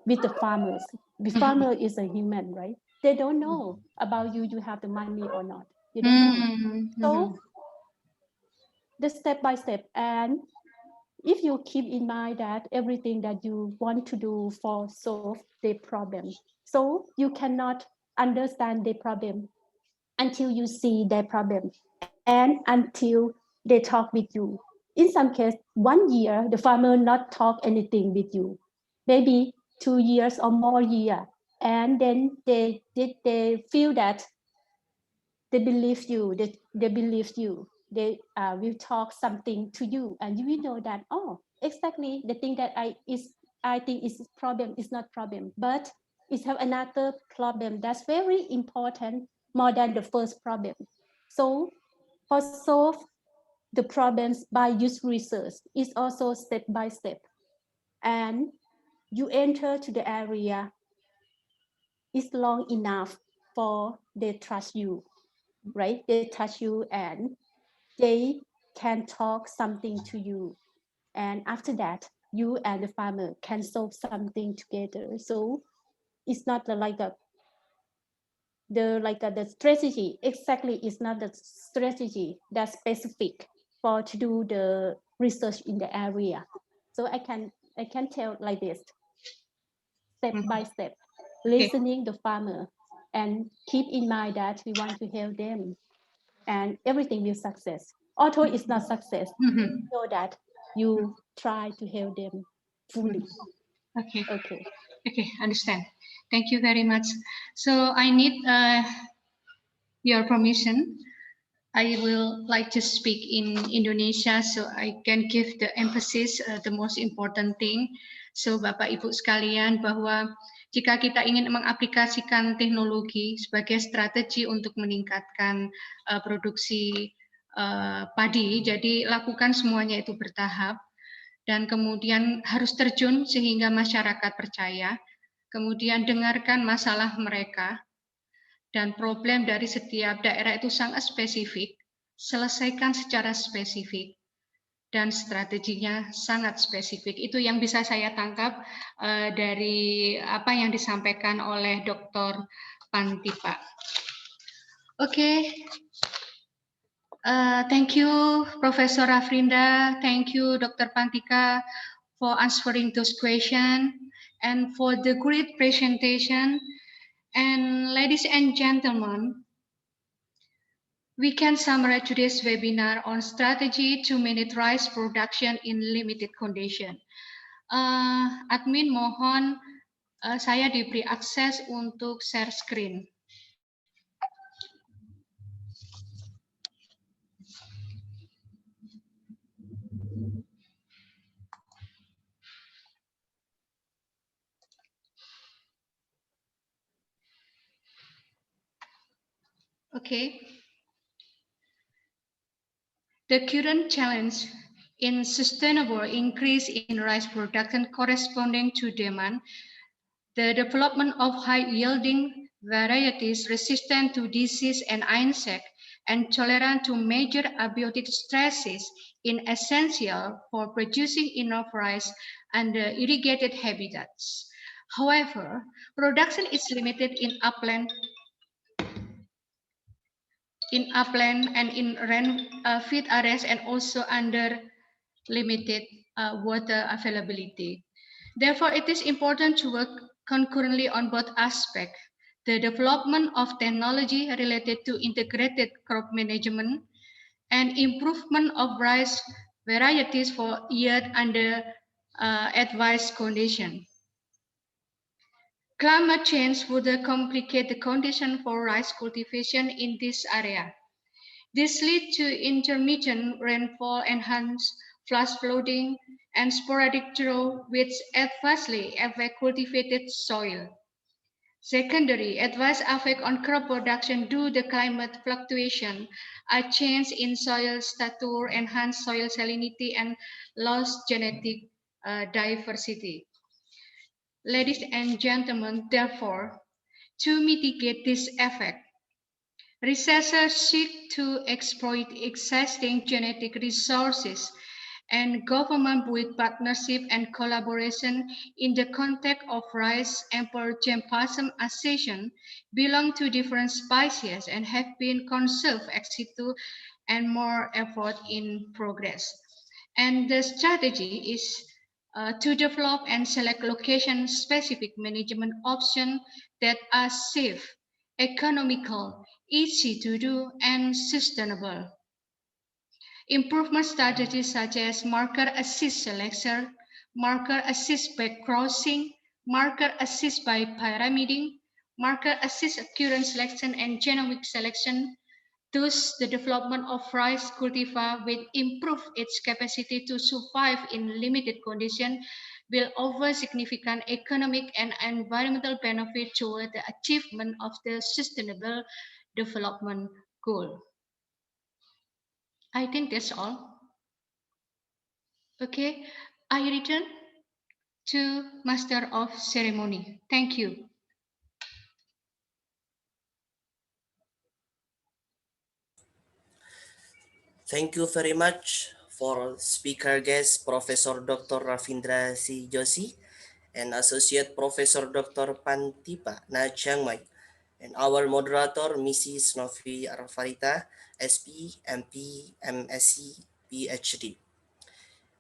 with the farmers. The farmer is a human, right? They don't know about you have the money or not. You don't know. So the step by step, and if you keep in mind that everything that you want to do for solve the problem, so you cannot understand the problem until you see their problem and until they talk with you. In some case, 1 year, the farmer not talk anything with you, maybe 2 years or more year. And then they feel that they believe you, they will talk something to you, and you will know that, oh, exactly the thing that I think is problem is not problem, but it have another problem that's very important more than the first problem. So for solve the problems by use research is also step by step, and you enter to the area is long enough for they trust you, right? They trust you and they can talk something to you, and after that you and the farmer can solve something together. So it's not the strategy exactly is not the strategy that's specific for to do the research in the area. So I can tell like this, step by step, listening the farmer and keep in mind that we want to help them, and everything will success. Although it's not success, know that you try to help them fully. Okay, understand. Thank you very much. So I need your permission I will like to speak in Indonesia so I can give the emphasis the most important thing. So Bapak Ibu sekalian, bahwa jika kita ingin mengaplikasikan teknologi sebagai strategi untuk meningkatkan produksi padi, jadi lakukan semuanya itu bertahap dan kemudian harus terjun sehingga masyarakat percaya. Kemudian dengarkan masalah mereka dan problem dari setiap daerah itu sangat spesifik, selesaikan secara spesifik, dan strateginya sangat spesifik. Itu yang bisa saya tangkap dari apa yang disampaikan oleh Dr. Pantipa. Oke, thank you Professor Rafrinda, thank you Dr. Pantika for answering those questions and for the great presentation. And ladies and gentlemen, we can summarize today's webinar on strategy to manage rice production in limited condition. Admin mohon saya diberi akses untuk share screen. Okay. The current challenge in sustainable increase in rice production corresponding to demand, the development of high-yielding varieties resistant to disease and insect and tolerant to major abiotic stresses is essential for producing enough rice under irrigated habitats. However, production is limited in upland and in rain-fed areas and also under limited water availability. Therefore, it is important to work concurrently on both aspects, the development of technology related to integrated crop management and improvement of rice varieties for yield under advised conditions. Climate change would complicate the condition for rice cultivation in this area. This leads to intermittent rainfall, enhanced flash flooding, and sporadic drought, which adversely affect cultivated soil. Secondary, adverse effect on crop production due to climate fluctuation are change in soil stature, enhanced soil salinity, and lost genetic diversity. Ladies and gentlemen, therefore, to mitigate this effect, researchers seek to exploit existing genetic resources and government with partnership and collaboration in the context of rice and germplasm accession belong to different species and have been conserved ex situ and more effort in progress. And the strategy is to develop and select location-specific management options that are safe, economical, easy to do, and sustainable. Improvement strategies such as marker assist selection, marker assist by crossing, marker assist by pyramiding, marker assist occurrence selection, and genomic selection. Thus, the development of rice cultivar will improve its capacity to survive in limited conditions, will offer significant economic and environmental benefit toward the achievement of the sustainable development goal. I think that's all. Okay, I return to Master of Ceremony. Thank you. Thank you very much for speaker guest Professor Dr. Ravindra C. Joshi and Associate Professor Dr. Pantipa Na Chiang Mai, and our moderator Mrs. Novi Arfarita, SP, MP, MSc, PhD.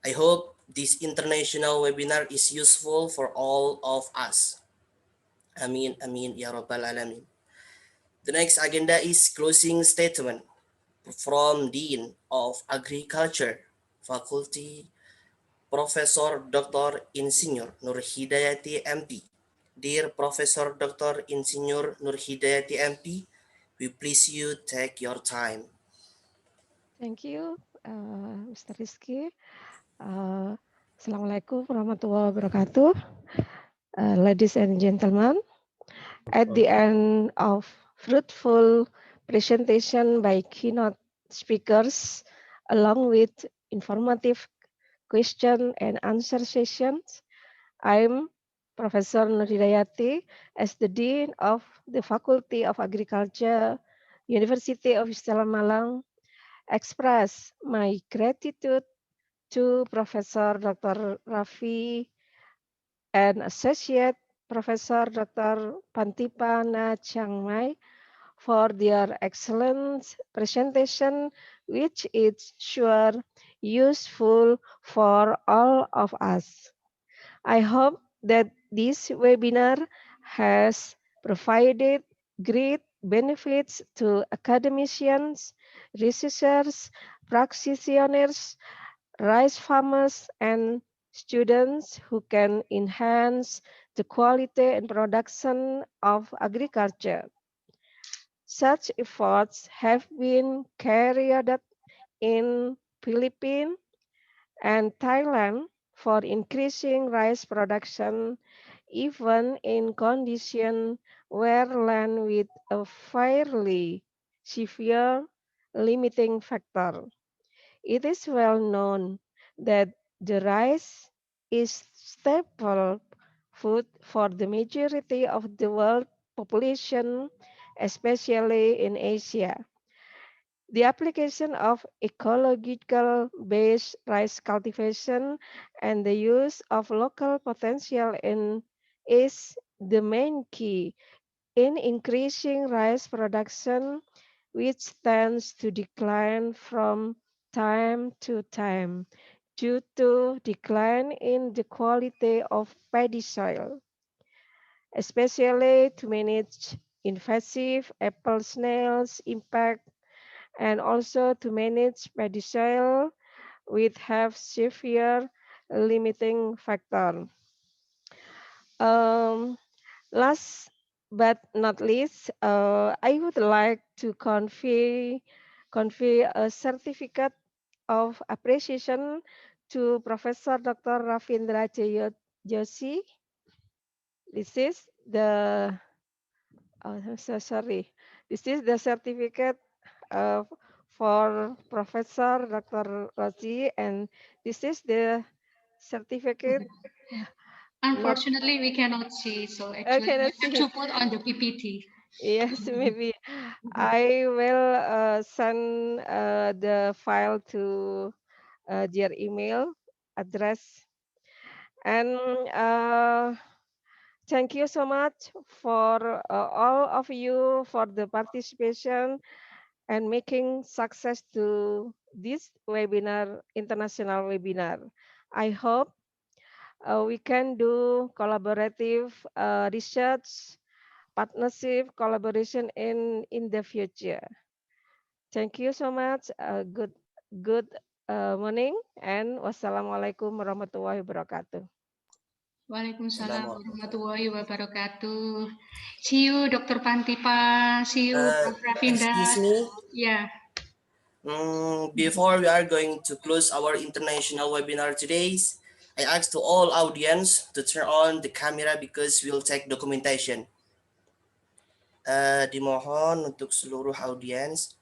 I hope this international webinar is useful for all of us. Amin, amin, ya rabbal alamin. The next agenda is closing statement from Dean of Agriculture, Faculty Professor Dr. Insinyur Nur Hidayati MP. Dear Professor Dr. Insinyur Nur Hidayati MP, we please you take your time. Thank you, Mr. Rizky. Assalamualaikum warahmatullahi wabarakatuh. Ladies and gentlemen, at the end of fruitful presentation by keynote speakers, along with informative question and answer sessions, I'm Professor Nuridayati as the Dean of the Faculty of Agriculture, University of Islam Malang, express my gratitude to Professor Dr. Rafi and Associate Professor Dr. Pantipana Chiangmai for their excellent presentation, which is sure useful for all of us. I hope that this webinar has provided great benefits to academicians, researchers, practitioners, rice farmers, and students who can enhance the quality and production of agriculture. Such efforts have been carried out in Philippines and Thailand for increasing rice production, even in conditions where land with a fairly severe limiting factor. It is well known that the rice is staple food for the majority of the world population, especially in Asia. The application of ecological based rice cultivation and the use of local potential is the main key in increasing rice production, which tends to decline from time to time due to decline in the quality of paddy soil, especially to manage invasive apple snails impact and also to manage paddy soil with have severe limiting factor. Um, Last but not least, I would like to convey a certificate of appreciation to Professor Dr. Ravindra Joshi. This is the I'm so sorry. This is the certificate for Professor Dr. Rosi, and this is the certificate. Not Unfortunately, we cannot see, so I actually you cannot have see. to put on the PPT. Yes, maybe I will send the file to their email address. And thank you so much for all of you for the participation and making success to this webinar, international webinar. I hope we can do collaborative research, partnership, collaboration in the future. Thank you so much. Good morning and wassalamualaikum warahmatullahi wabarakatuh. Waalaikumsalam Assalamualaikum. warahmatullahi wabarakatuh. See you, Dr. Pantipa. See you, Prof. Ravinda. Excuse me. Yeah. Before we are going to close our international webinar today, I ask to all audience to turn on the camera because we'll take documentation. Dimohon untuk seluruh audiens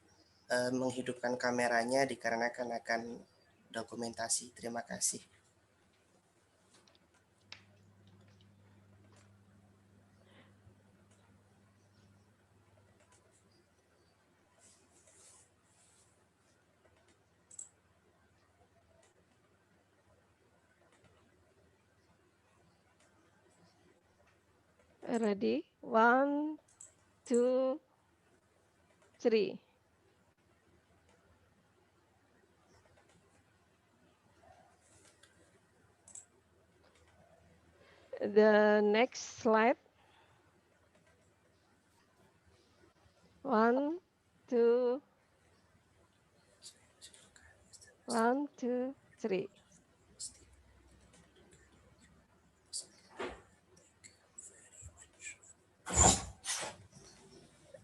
menghidupkan kameranya dikarenakan akan dokumentasi. Terima kasih. Ready? 1, 2, 3. The next slide. 1, 2, 1, 2, 3.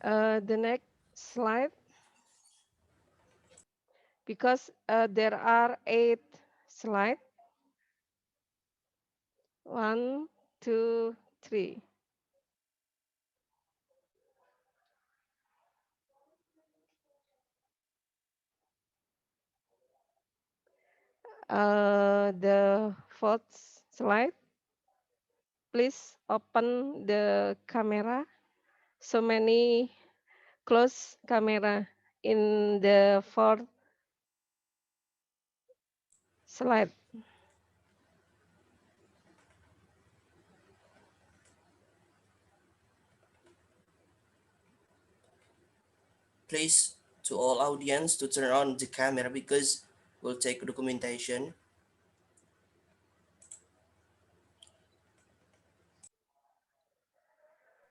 The next slide. because there are 8 slides. 1, 2, 3. The 4th slide. Please open the camera. So many close camera in the 4th slide. Please, to all audience to turn on the camera because we'll take documentation.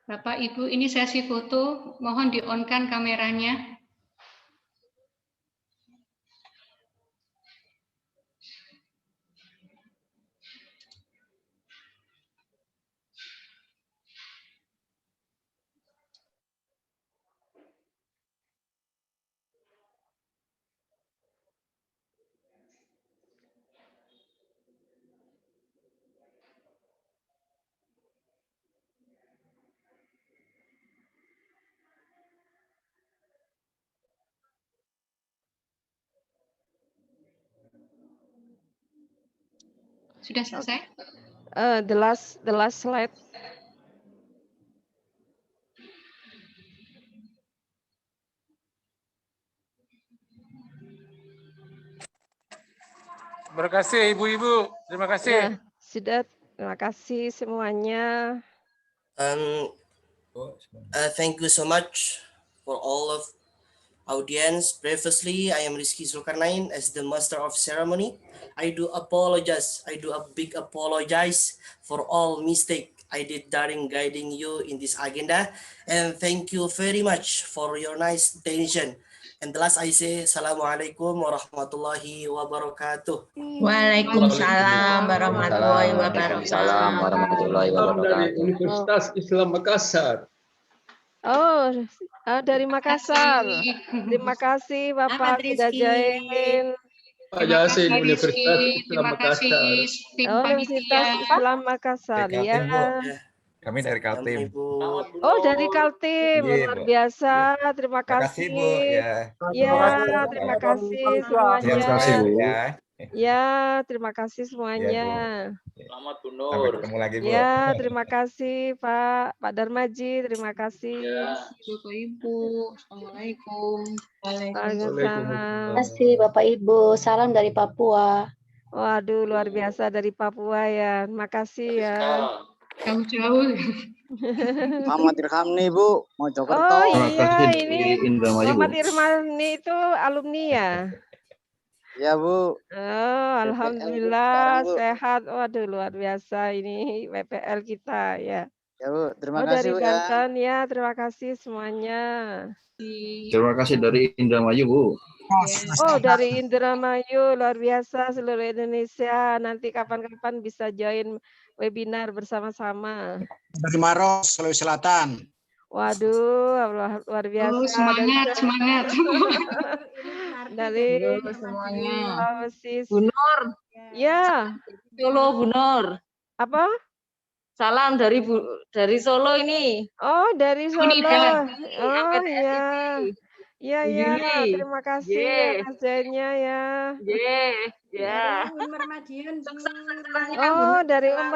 Bapak Ibu, ini sesi foto, mohon di-on-kan kameranya. Sudah selesai? The last slide. Terima kasih Ibu-ibu. Terima kasih. Ya, sudah. Terima kasih semuanya. Thank you so much for all of audience. Previously, I am Rizky Zulkarnain as the master of ceremony. I do apologize. I do a big apologize for all mistake I did during guiding you in this agenda. And thank you very much for your nice attention. And the last I say, Assalamualaikum warahmatullahi wabarakatuh. Waalaikumsalam warahmatullahi Waalaikumsalam wabarakatuh. warahmatullahi Salam dari wabarakatuh. Universitas Islam Makassar. Oh, dari Makassar. Kasih. Terima kasih Bapak sudah join. Pak Yasin, Pak Universitas Rizky, Islam terima Makassar. kasih tim Universitas panitia. Islam Makassar Dari ya. Kaltim, Bu. Kami dari Kaltim. Oh, dari Kaltim. Iya, Luar Bu. biasa. Terima Terima kasih, Bu. Ya. Ya, terima kasih Sehat semuanya. selalu ya. Ya, terima kasih Iya, semuanya. Bu. Selamat Sampai ketemu lagi, Bu. Ya, terima kasih Pak Darmaji, terima kasih. Bapak Ibu, Assalamualaikum. Waalaikumsalam. Terima kasih Bapak Ibu. Salam dari Papua. Waduh, luar biasa dari Papua ya. Makasih ya. Jauh-jauh. Muhammad Irhamni, Bu, Mojokerto. Oh Terima iya, kasih ini dari Indramayu, Bu. Muhammad Irmani itu alumni ya? Ya, Bu. Oh, alhamdulillah sehat. Waduh, luar biasa ini WPL kita ya. Ya, Bu. Terima Oh, kasih, dari Bu ya. Banten ya. Terima kasih semuanya. Terima kasih dari Indramayu, Bu. Oh, dari Indramayu, luar biasa seluruh Indonesia. Nanti kapan-kapan bisa join webinar bersama-sama. Dari Maros, Sulawesi Selatan. Waduh, luar biasa. Oh, semangat, semangat. Dari semuanya. Sulawesi. Bu Nur. Ya. Solo, Bu Nur. Apa? Salam dari Solo ini. Oh, dari Solo. Oh, PTSI. iya. Iya, Bu iya. Yuli. Terima kasih atas joinnya ya. Ya. Dari Unmer Madiun, Bu. Oh, dari Umar